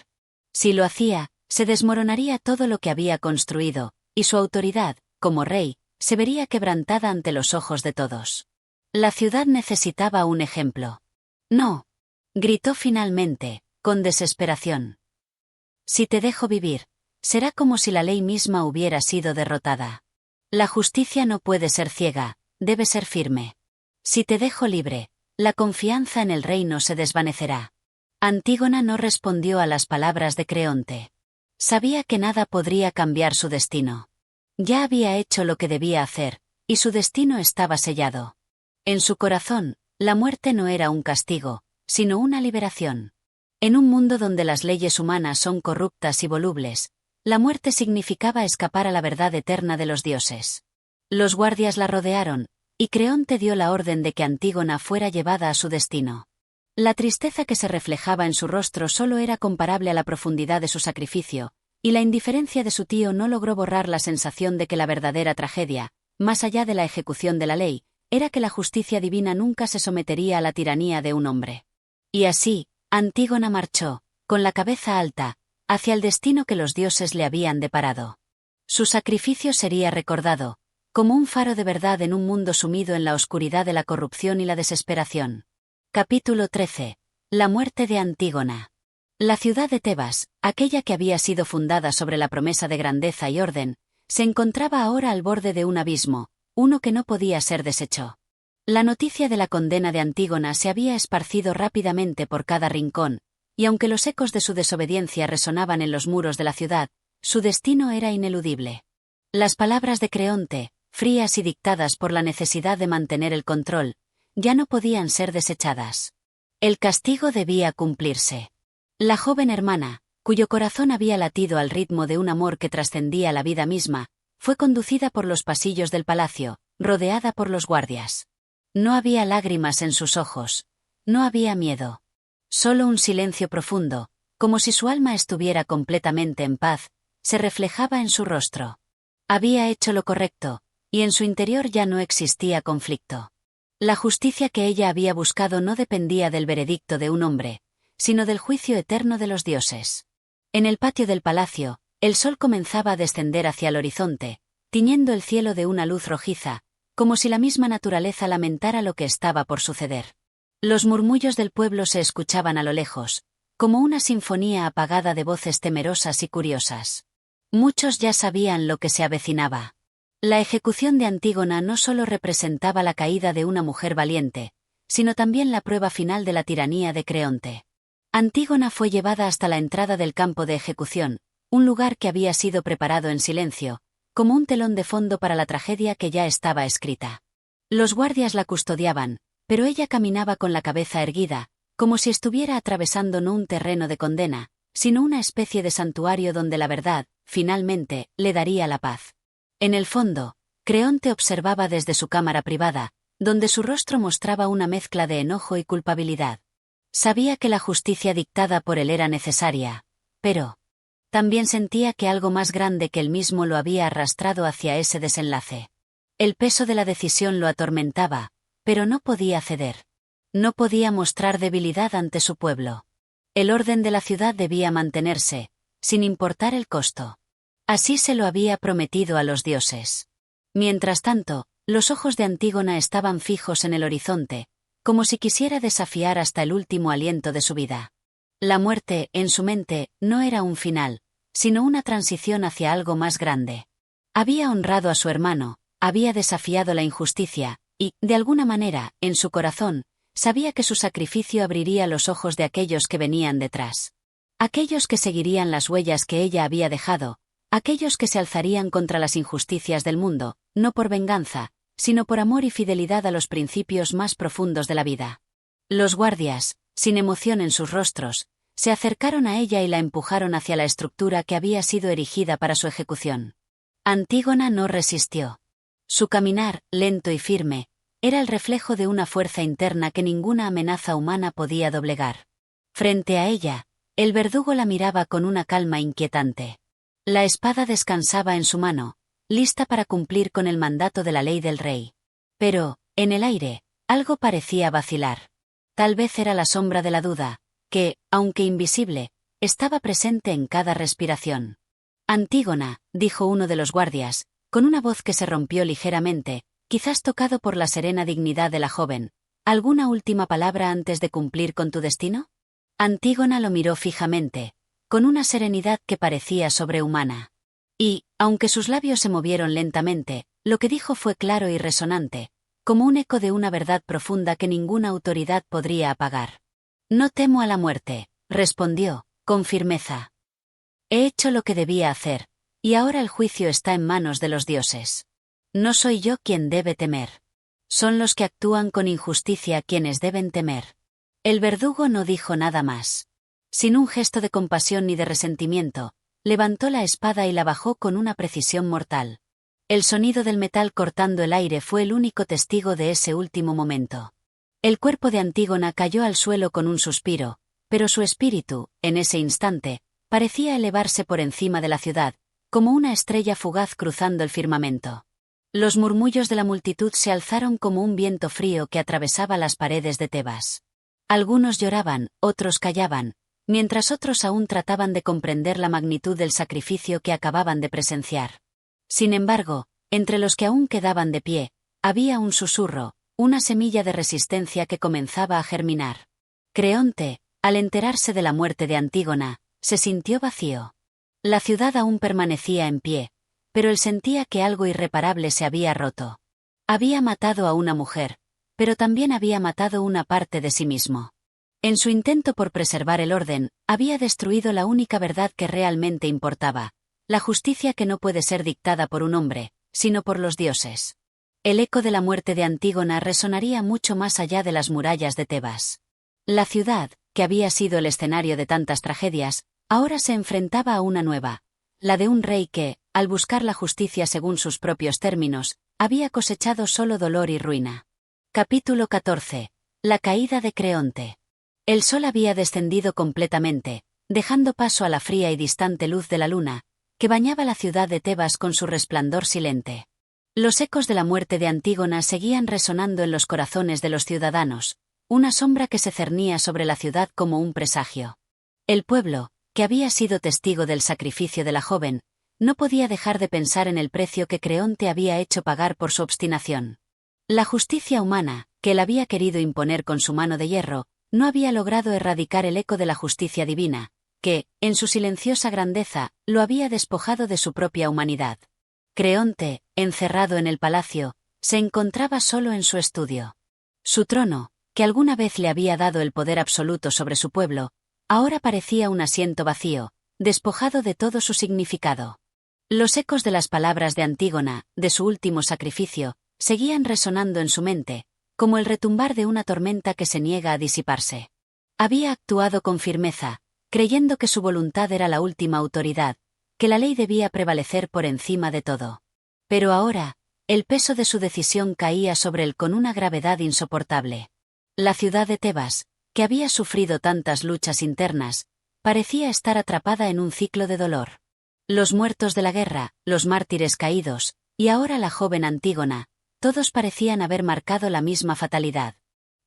S1: Si lo hacía, se desmoronaría todo lo que había construido, y su autoridad, como rey, se vería quebrantada ante los ojos de todos. La ciudad necesitaba un ejemplo. No, gritó finalmente, con desesperación. Si te dejo vivir, será como si la ley misma hubiera sido derrotada. La justicia no puede ser ciega, debe ser firme. Si te dejo libre, la confianza en el reino se desvanecerá. Antígona no respondió a las palabras de Creonte. Sabía que nada podría cambiar su destino. Ya había hecho lo que debía hacer, y su destino estaba sellado. En su corazón, la muerte no era un castigo, sino una liberación. En un mundo donde las leyes humanas son corruptas y volubles, la muerte significaba escapar a la verdad eterna de los dioses. Los guardias la rodearon, y Creonte dio la orden de que Antígona fuera llevada a su destino. La tristeza que se reflejaba en su rostro solo era comparable a la profundidad de su sacrificio, y la indiferencia de su tío no logró borrar la sensación de que la verdadera tragedia, más allá de la ejecución de la ley, era que la justicia divina nunca se sometería a la tiranía de un hombre. Y así, Antígona marchó, con la cabeza alta, hacia el destino que los dioses le habían deparado. Su sacrificio sería recordado, como un faro de verdad en un mundo sumido en la oscuridad de la corrupción y la desesperación. Capítulo 13. La muerte de Antígona. La ciudad de Tebas, aquella que había sido fundada sobre la promesa de grandeza y orden, se encontraba ahora al borde de un abismo, uno que no podía ser deshecho. La noticia de la condena de Antígona se había esparcido rápidamente por cada rincón, y aunque los ecos de su desobediencia resonaban en los muros de la ciudad, su destino era ineludible. Las palabras de Creonte, frías y dictadas por la necesidad de mantener el control, ya no podían ser desechadas. El castigo debía cumplirse. La joven hermana, cuyo corazón había latido al ritmo de un amor que trascendía la vida misma, fue conducida por los pasillos del palacio, rodeada por los guardias. No había lágrimas en sus ojos. No había miedo. Solo un silencio profundo, como si su alma estuviera completamente en paz, se reflejaba en su rostro. Había hecho lo correcto, y en su interior ya no existía conflicto. La justicia que ella había buscado no dependía del veredicto de un hombre, sino del juicio eterno de los dioses. En el patio del palacio, el sol comenzaba a descender hacia el horizonte, tiñendo el cielo de una luz rojiza, como si la misma naturaleza lamentara lo que estaba por suceder. Los murmullos del pueblo se escuchaban a lo lejos, como una sinfonía apagada de voces temerosas y curiosas. Muchos ya sabían lo que se avecinaba. La ejecución de Antígona no solo representaba la caída de una mujer valiente, sino también la prueba final de la tiranía de Creonte. Antígona fue llevada hasta la entrada del campo de ejecución, un lugar que había sido preparado en silencio, como un telón de fondo para la tragedia que ya estaba escrita. Los guardias la custodiaban, pero ella caminaba con la cabeza erguida, como si estuviera atravesando no un terreno de condena, sino una especie de santuario donde la verdad, finalmente, le daría la paz. En el fondo, Creonte observaba desde su cámara privada, donde su rostro mostraba una mezcla de enojo y culpabilidad. Sabía que la justicia dictada por él era necesaria, pero también sentía que algo más grande que él mismo lo había arrastrado hacia ese desenlace. El peso de la decisión lo atormentaba, pero no podía ceder. No podía mostrar debilidad ante su pueblo. El orden de la ciudad debía mantenerse, sin importar el costo. Así se lo había prometido a los dioses. Mientras tanto, los ojos de Antígona estaban fijos en el horizonte, como si quisiera desafiar hasta el último aliento de su vida. La muerte, en su mente, no era un final, sino una transición hacia algo más grande. Había honrado a su hermano, había desafiado la injusticia, y, de alguna manera, en su corazón, sabía que su sacrificio abriría los ojos de aquellos que venían detrás. Aquellos que seguirían las huellas que ella había dejado, aquellos que se alzarían contra las injusticias del mundo, no por venganza, sino por amor y fidelidad a los principios más profundos de la vida. Los guardias, sin emoción en sus rostros, se acercaron a ella y la empujaron hacia la estructura que había sido erigida para su ejecución. Antígona no resistió. Su caminar, lento y firme, era el reflejo de una fuerza interna que ninguna amenaza humana podía doblegar. Frente a ella, El verdugo la miraba con una calma inquietante. La espada descansaba en su mano, lista para cumplir con el mandato de la ley del rey. Pero, en el aire, algo parecía vacilar. Tal vez era la sombra de la duda, que, aunque invisible, estaba presente en cada respiración. Antígona, dijo uno de los guardias, con una voz que se rompió ligeramente, quizás tocado por la serena dignidad de la joven. ¿Alguna última palabra antes de cumplir con tu destino? Antígona lo miró fijamente, con una serenidad que parecía sobrehumana. Y, aunque sus labios se movieron lentamente, lo que dijo fue claro y resonante, como un eco de una verdad profunda que ninguna autoridad podría apagar. No temo a la muerte, respondió, con firmeza. He hecho lo que debía hacer, y ahora el juicio está en manos de los dioses. No soy yo quien debe temer. Son los que actúan con injusticia quienes deben temer. El verdugo no dijo nada más. Sin un gesto de compasión ni de resentimiento, levantó la espada y la bajó con una precisión mortal. El sonido del metal cortando el aire fue el único testigo de ese último momento. El cuerpo de Antígona cayó al suelo con un suspiro, pero su espíritu, en ese instante, parecía elevarse por encima de la ciudad, como una estrella fugaz cruzando el firmamento. Los murmullos de la multitud se alzaron como un viento frío que atravesaba las paredes de Tebas. Algunos lloraban, otros callaban, mientras otros aún trataban de comprender la magnitud del sacrificio que acababan de presenciar. Sin embargo, entre los que aún quedaban de pie, había un susurro, una semilla de resistencia que comenzaba a germinar. Creonte, al enterarse de la muerte de Antígona, se sintió vacío. La ciudad aún permanecía en pie, pero él sentía que algo irreparable se había roto. Había matado a una mujer, pero también había matado una parte de sí mismo. En su intento por preservar el orden, había destruido la única verdad que realmente importaba, la justicia que no puede ser dictada por un hombre, sino por los dioses. El eco de la muerte de Antígona resonaría mucho más allá de las murallas de Tebas. La ciudad, que había sido el escenario de tantas tragedias, ahora se enfrentaba a una nueva, la de un rey que, al buscar la justicia según sus propios términos, había cosechado solo dolor y ruina. Capítulo 14. La caída de Creonte. El sol había descendido completamente, dejando paso a la fría y distante luz de la luna, que bañaba la ciudad de Tebas con su resplandor silente. Los ecos de la muerte de Antígona seguían resonando en los corazones de los ciudadanos, una sombra que se cernía sobre la ciudad como un presagio. El pueblo, que había sido testigo del sacrificio de la joven, no podía dejar de pensar en el precio que Creonte había hecho pagar por su obstinación. La justicia humana, que él había querido imponer con su mano de hierro, no había logrado erradicar el eco de la justicia divina, que, en su silenciosa grandeza, lo había despojado de su propia humanidad. Creonte, encerrado en el palacio, se encontraba solo en su estudio. Su trono, que alguna vez le había dado el poder absoluto sobre su pueblo, ahora parecía un asiento vacío, despojado de todo su significado. Los ecos de las palabras de Antígona, de su último sacrificio, seguían resonando en su mente, como el retumbar de una tormenta que se niega a disiparse. Había actuado con firmeza, creyendo que su voluntad era la última autoridad, que la ley debía prevalecer por encima de todo. Pero ahora, el peso de su decisión caía sobre él con una gravedad insoportable. La ciudad de Tebas, que había sufrido tantas luchas internas, parecía estar atrapada en un ciclo de dolor. Los muertos de la guerra, los mártires caídos, y ahora la joven Antígona, todos parecían haber marcado la misma fatalidad.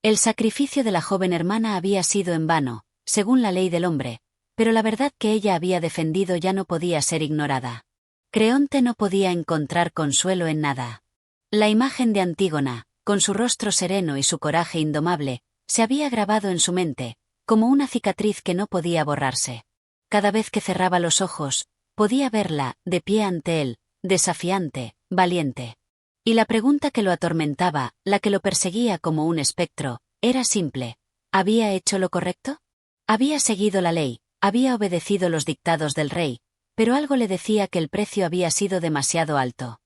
S1: El sacrificio de la joven hermana había sido en vano, según la ley del hombre, pero la verdad que ella había defendido ya no podía ser ignorada. Creonte no podía encontrar consuelo en nada. La imagen de Antígona, con su rostro sereno y su coraje indomable, se había grabado en su mente, como una cicatriz que no podía borrarse. Cada vez que cerraba los ojos, podía verla, de pie ante él, desafiante, valiente. Y la pregunta que lo atormentaba, la que lo perseguía como un espectro, era simple. ¿Había hecho lo correcto? Había seguido la ley, había obedecido los dictados del rey, pero algo le decía que el precio había sido demasiado alto.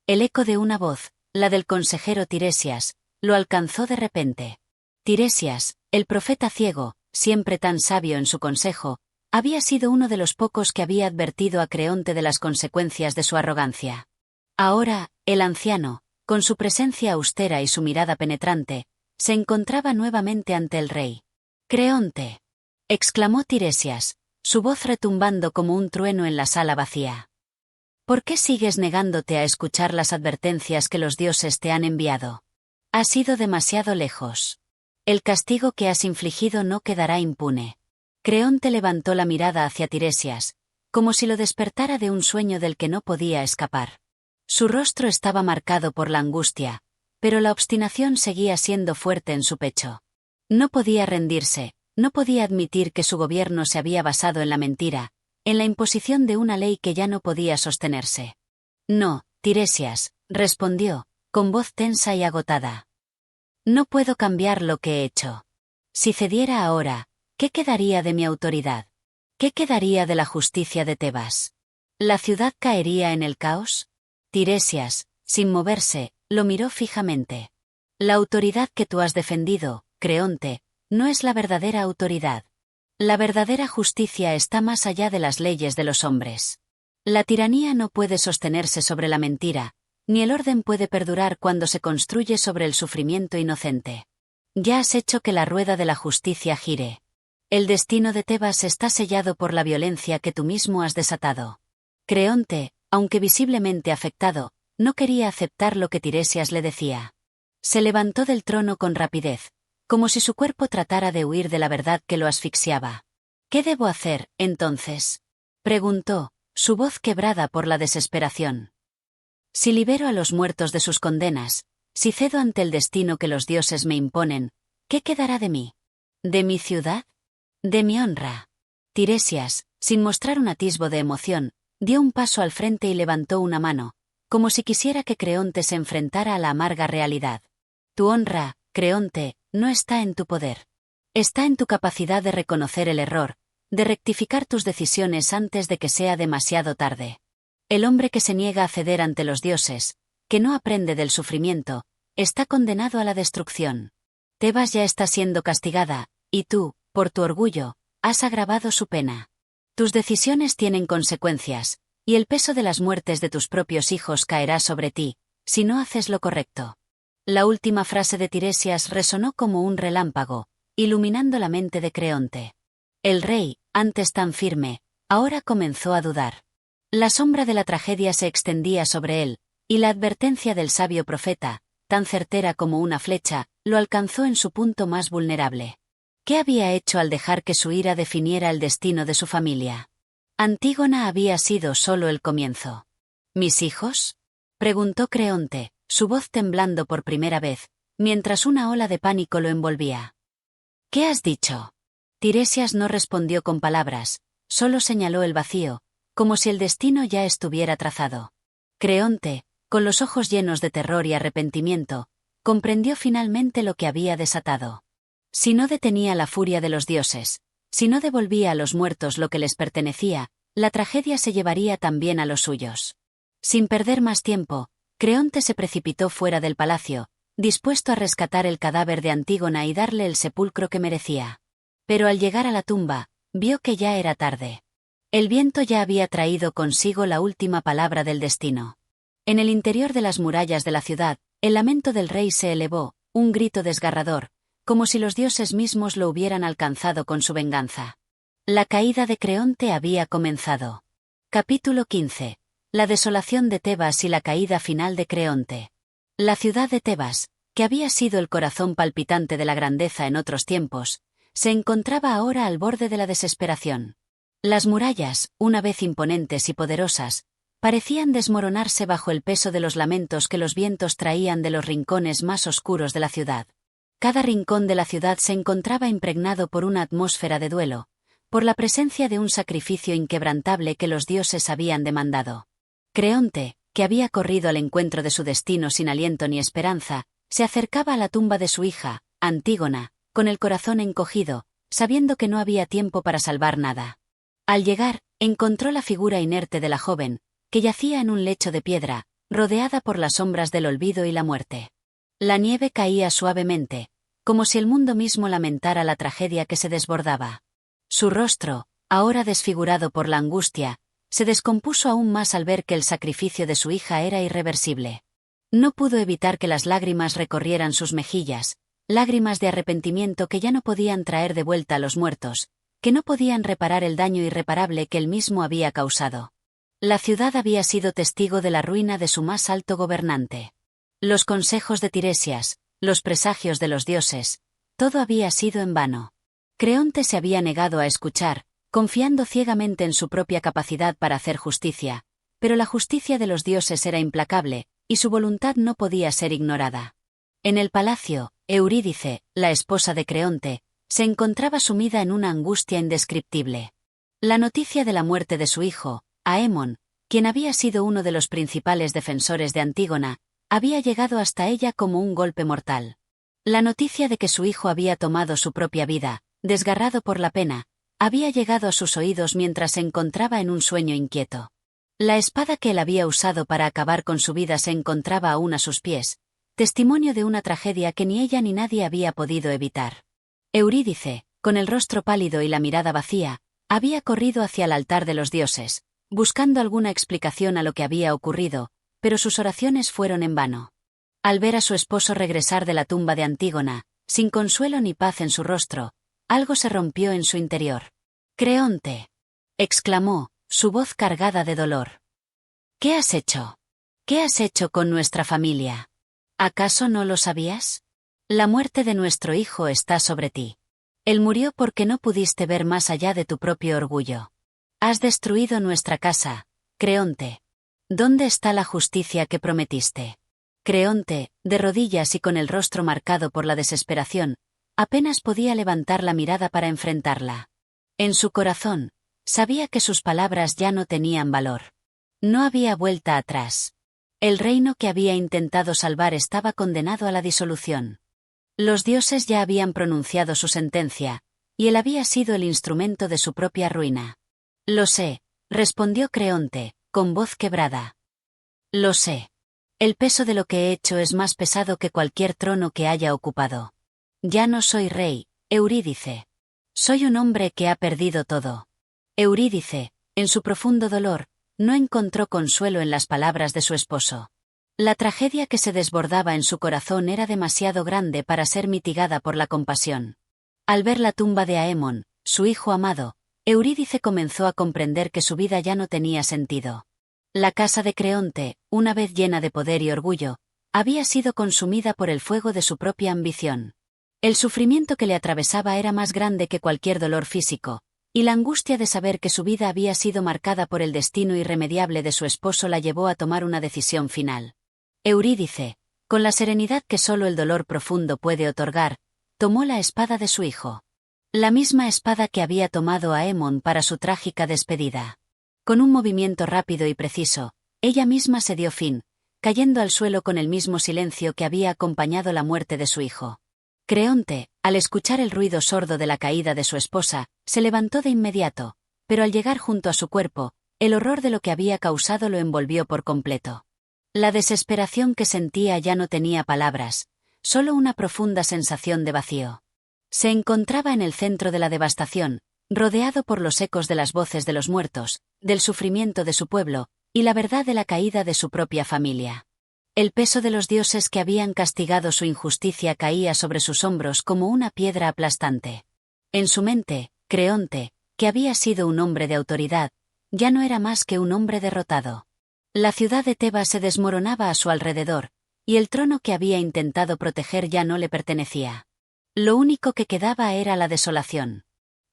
S1: El eco de una voz, la del consejero Tiresias, lo alcanzó de repente. Tiresias, el profeta ciego, siempre tan sabio en su consejo, había sido uno de los pocos que había advertido a Creonte de las consecuencias de su arrogancia. Ahora, el anciano, con su presencia austera y su mirada penetrante, se encontraba nuevamente ante el rey. Creonte. exclamó Tiresias, su voz retumbando como un trueno en la sala vacía. ¿Por qué sigues negándote a escuchar las advertencias que los dioses te han enviado? Has ido demasiado lejos. El castigo que has infligido no quedará impune. Creonte levantó la mirada hacia Tiresias, como si lo despertara de un sueño del que no podía escapar. Su rostro estaba marcado por la angustia, pero la obstinación seguía siendo fuerte en su pecho. No podía rendirse, no podía admitir que su gobierno se había basado en la mentira, en la imposición de una ley que ya no podía sostenerse. No, Tiresias, respondió, con voz tensa y agotada. No puedo cambiar lo que he hecho. Si cediera ahora, ¿qué quedaría de mi autoridad? ¿Qué quedaría de la justicia de Tebas? ¿La ciudad caería en el caos? Tiresias, sin moverse, lo miró fijamente. La autoridad que tú has defendido, Creonte, no es la verdadera autoridad. La verdadera justicia está más allá de las leyes de los hombres. La tiranía no puede sostenerse sobre la mentira, ni el orden puede perdurar cuando se construye sobre el sufrimiento inocente. Ya has hecho que la rueda de la justicia gire. El destino de Tebas está sellado por la violencia que tú mismo has desatado. Creonte, aunque visiblemente afectado, no quería aceptar lo que Tiresias le decía. Se levantó del trono con rapidez, como si su cuerpo tratara de huir de la verdad que lo asfixiaba. ¿Qué debo hacer, entonces?, preguntó, su voz quebrada por la desesperación. Si libero a los muertos de sus condenas, si cedo ante el destino que los dioses me imponen, ¿qué quedará de mí? ¿De mi ciudad? ¿De mi honra? Tiresias, sin mostrar un atisbo de emoción, dio un paso al frente y levantó una mano, como si quisiera que Creonte se enfrentara a la amarga realidad. Tu honra, Creonte, no está en tu poder. Está en tu capacidad de reconocer el error, de rectificar tus decisiones antes de que sea demasiado tarde. El hombre que se niega a ceder ante los dioses, que no aprende del sufrimiento, está condenado a la destrucción. Tebas ya está siendo castigada, y tú, por tu orgullo, has agravado su pena. Tus decisiones tienen consecuencias, y el peso de las muertes de tus propios hijos caerá sobre ti, si no haces lo correcto. La última frase de Tiresias resonó como un relámpago, iluminando la mente de Creonte. El rey, antes tan firme, ahora comenzó a dudar. La sombra de la tragedia se extendía sobre él, y la advertencia del sabio profeta, tan certera como una flecha, lo alcanzó en su punto más vulnerable. ¿Qué había hecho al dejar que su ira definiera el destino de su familia? Antígona había sido solo el comienzo. ¿Mis hijos?, preguntó Creonte, su voz temblando por primera vez, mientras una ola de pánico lo envolvía. ¿Qué has dicho? Tiresias no respondió con palabras, solo señaló el vacío, como si el destino ya estuviera trazado. Creonte, con los ojos llenos de terror y arrepentimiento, comprendió finalmente lo que había desatado. Si no detenía la furia de los dioses, si no devolvía a los muertos lo que les pertenecía, la tragedia se llevaría también a los suyos. Sin perder más tiempo, Creonte se precipitó fuera del palacio, dispuesto a rescatar el cadáver de Antígona y darle el sepulcro que merecía. Pero al llegar a la tumba, vio que ya era tarde. El viento ya había traído consigo la última palabra del destino. En el interior de las murallas de la ciudad, el lamento del rey se elevó, un grito desgarrador, como si los dioses mismos lo hubieran alcanzado con su venganza. La caída de Creonte había comenzado. Capítulo 15. La desolación de Tebas y la caída final de Creonte. La ciudad de Tebas, que había sido el corazón palpitante de la grandeza en otros tiempos, se encontraba ahora al borde de la desesperación. Las murallas, una vez imponentes y poderosas, parecían desmoronarse bajo el peso de los lamentos que los vientos traían de los rincones más oscuros de la ciudad. Cada rincón de la ciudad se encontraba impregnado por una atmósfera de duelo, por la presencia de un sacrificio inquebrantable que los dioses habían demandado. Creonte, que había corrido al encuentro de su destino sin aliento ni esperanza, se acercaba a la tumba de su hija, Antígona, con el corazón encogido, sabiendo que no había tiempo para salvar nada. Al llegar, encontró la figura inerte de la joven, que yacía en un lecho de piedra, rodeada por las sombras del olvido y la muerte. La nieve caía suavemente, como si el mundo mismo lamentara la tragedia que se desbordaba. Su rostro, ahora desfigurado por la angustia, se descompuso aún más al ver que el sacrificio de su hija era irreversible. No pudo evitar que las lágrimas recorrieran sus mejillas, lágrimas de arrepentimiento que ya no podían traer de vuelta a los muertos, que no podían reparar el daño irreparable que él mismo había causado. La ciudad había sido testigo de la ruina de su más alto gobernante. Los consejos de Tiresias, los presagios de los dioses, todo había sido en vano. Creonte se había negado a escuchar, confiando ciegamente en su propia capacidad para hacer justicia, pero la justicia de los dioses era implacable, y su voluntad no podía ser ignorada. En el palacio, Eurídice, la esposa de Creonte, se encontraba sumida en una angustia indescriptible. La noticia de la muerte de su hijo, Aemón, quien había sido uno de los principales defensores de Antígona, había llegado hasta ella como un golpe mortal. La noticia de que su hijo había tomado su propia vida, desgarrado por la pena, había llegado a sus oídos mientras se encontraba en un sueño inquieto. La espada que él había usado para acabar con su vida se encontraba aún a sus pies, testimonio de una tragedia que ni ella ni nadie había podido evitar. Eurídice, con el rostro pálido y la mirada vacía, había corrido hacia el altar de los dioses, buscando alguna explicación a lo que había ocurrido, pero sus oraciones fueron en vano. Al ver a su esposo regresar de la tumba de Antígona, sin consuelo ni paz en su rostro, algo se rompió en su interior. «Creonte», exclamó, su voz cargada de dolor. «¿Qué has hecho? ¿Qué has hecho con nuestra familia? ¿Acaso no lo sabías? La muerte de nuestro hijo está sobre ti. Él murió porque no pudiste ver más allá de tu propio orgullo. Has destruido nuestra casa, Creonte. ¿Dónde está la justicia que prometiste?» Creonte, de rodillas y con el rostro marcado por la desesperación, apenas podía levantar la mirada para enfrentarla. En su corazón, sabía que sus palabras ya no tenían valor. No había vuelta atrás. El reino que había intentado salvar estaba condenado a la disolución. Los dioses ya habían pronunciado su sentencia, y él había sido el instrumento de su propia ruina. «Lo sé», respondió Creonte, con voz quebrada. «Lo sé. El peso de lo que he hecho es más pesado que cualquier trono que haya ocupado. Ya no soy rey, Eurídice. Soy un hombre que ha perdido todo». Eurídice, en su profundo dolor, no encontró consuelo en las palabras de su esposo. La tragedia que se desbordaba en su corazón era demasiado grande para ser mitigada por la compasión. Al ver la tumba de Aemón, su hijo amado, Eurídice comenzó a comprender que su vida ya no tenía sentido. La casa de Creonte, una vez llena de poder y orgullo, había sido consumida por el fuego de su propia ambición. El sufrimiento que le atravesaba era más grande que cualquier dolor físico, y la angustia de saber que su vida había sido marcada por el destino irremediable de su esposo la llevó a tomar una decisión final. Eurídice, con la serenidad que solo el dolor profundo puede otorgar, tomó la espada de su hijo. La misma espada que había tomado Aemón para su trágica despedida. Con un movimiento rápido y preciso, ella misma se dio fin, cayendo al suelo con el mismo silencio que había acompañado la muerte de su hijo. Creonte, al escuchar el ruido sordo de la caída de su esposa, se levantó de inmediato, pero al llegar junto a su cuerpo, el horror de lo que había causado lo envolvió por completo. La desesperación que sentía ya no tenía palabras, solo una profunda sensación de vacío. Se encontraba en el centro de la devastación, rodeado por los ecos de las voces de los muertos, del sufrimiento de su pueblo, y la verdad de la caída de su propia familia. El peso de los dioses que habían castigado su injusticia caía sobre sus hombros como una piedra aplastante. En su mente, Creonte, que había sido un hombre de autoridad, ya no era más que un hombre derrotado. La ciudad de Tebas se desmoronaba a su alrededor, y el trono que había intentado proteger ya no le pertenecía. Lo único que quedaba era la desolación.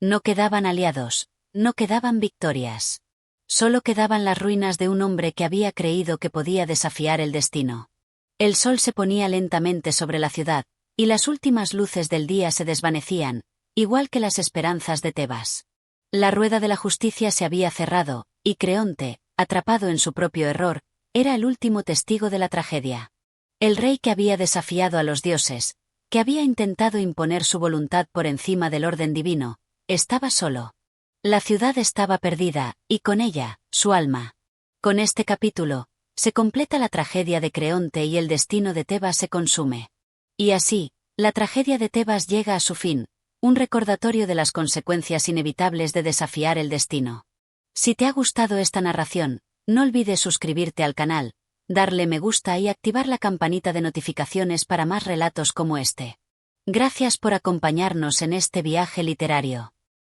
S1: No quedaban aliados, no quedaban victorias. Solo quedaban las ruinas de un hombre que había creído que podía desafiar el destino. El sol se ponía lentamente sobre la ciudad, y las últimas luces del día se desvanecían, igual que las esperanzas de Tebas. La rueda de la justicia se había cerrado, y Creonte, atrapado en su propio error, era el último testigo de la tragedia. El rey que había desafiado a los dioses, que había intentado imponer su voluntad por encima del orden divino, estaba solo. La ciudad estaba perdida, y con ella, su alma. Con este capítulo, se completa la tragedia de Creonte y el destino de Tebas se consume. Y así, la tragedia de Tebas llega a su fin, un recordatorio de las consecuencias inevitables de desafiar el destino. Si te ha gustado esta narración, no olvides suscribirte al canal, darle me gusta y activar la campanita de notificaciones para más relatos como este. Gracias por acompañarnos en este viaje literario.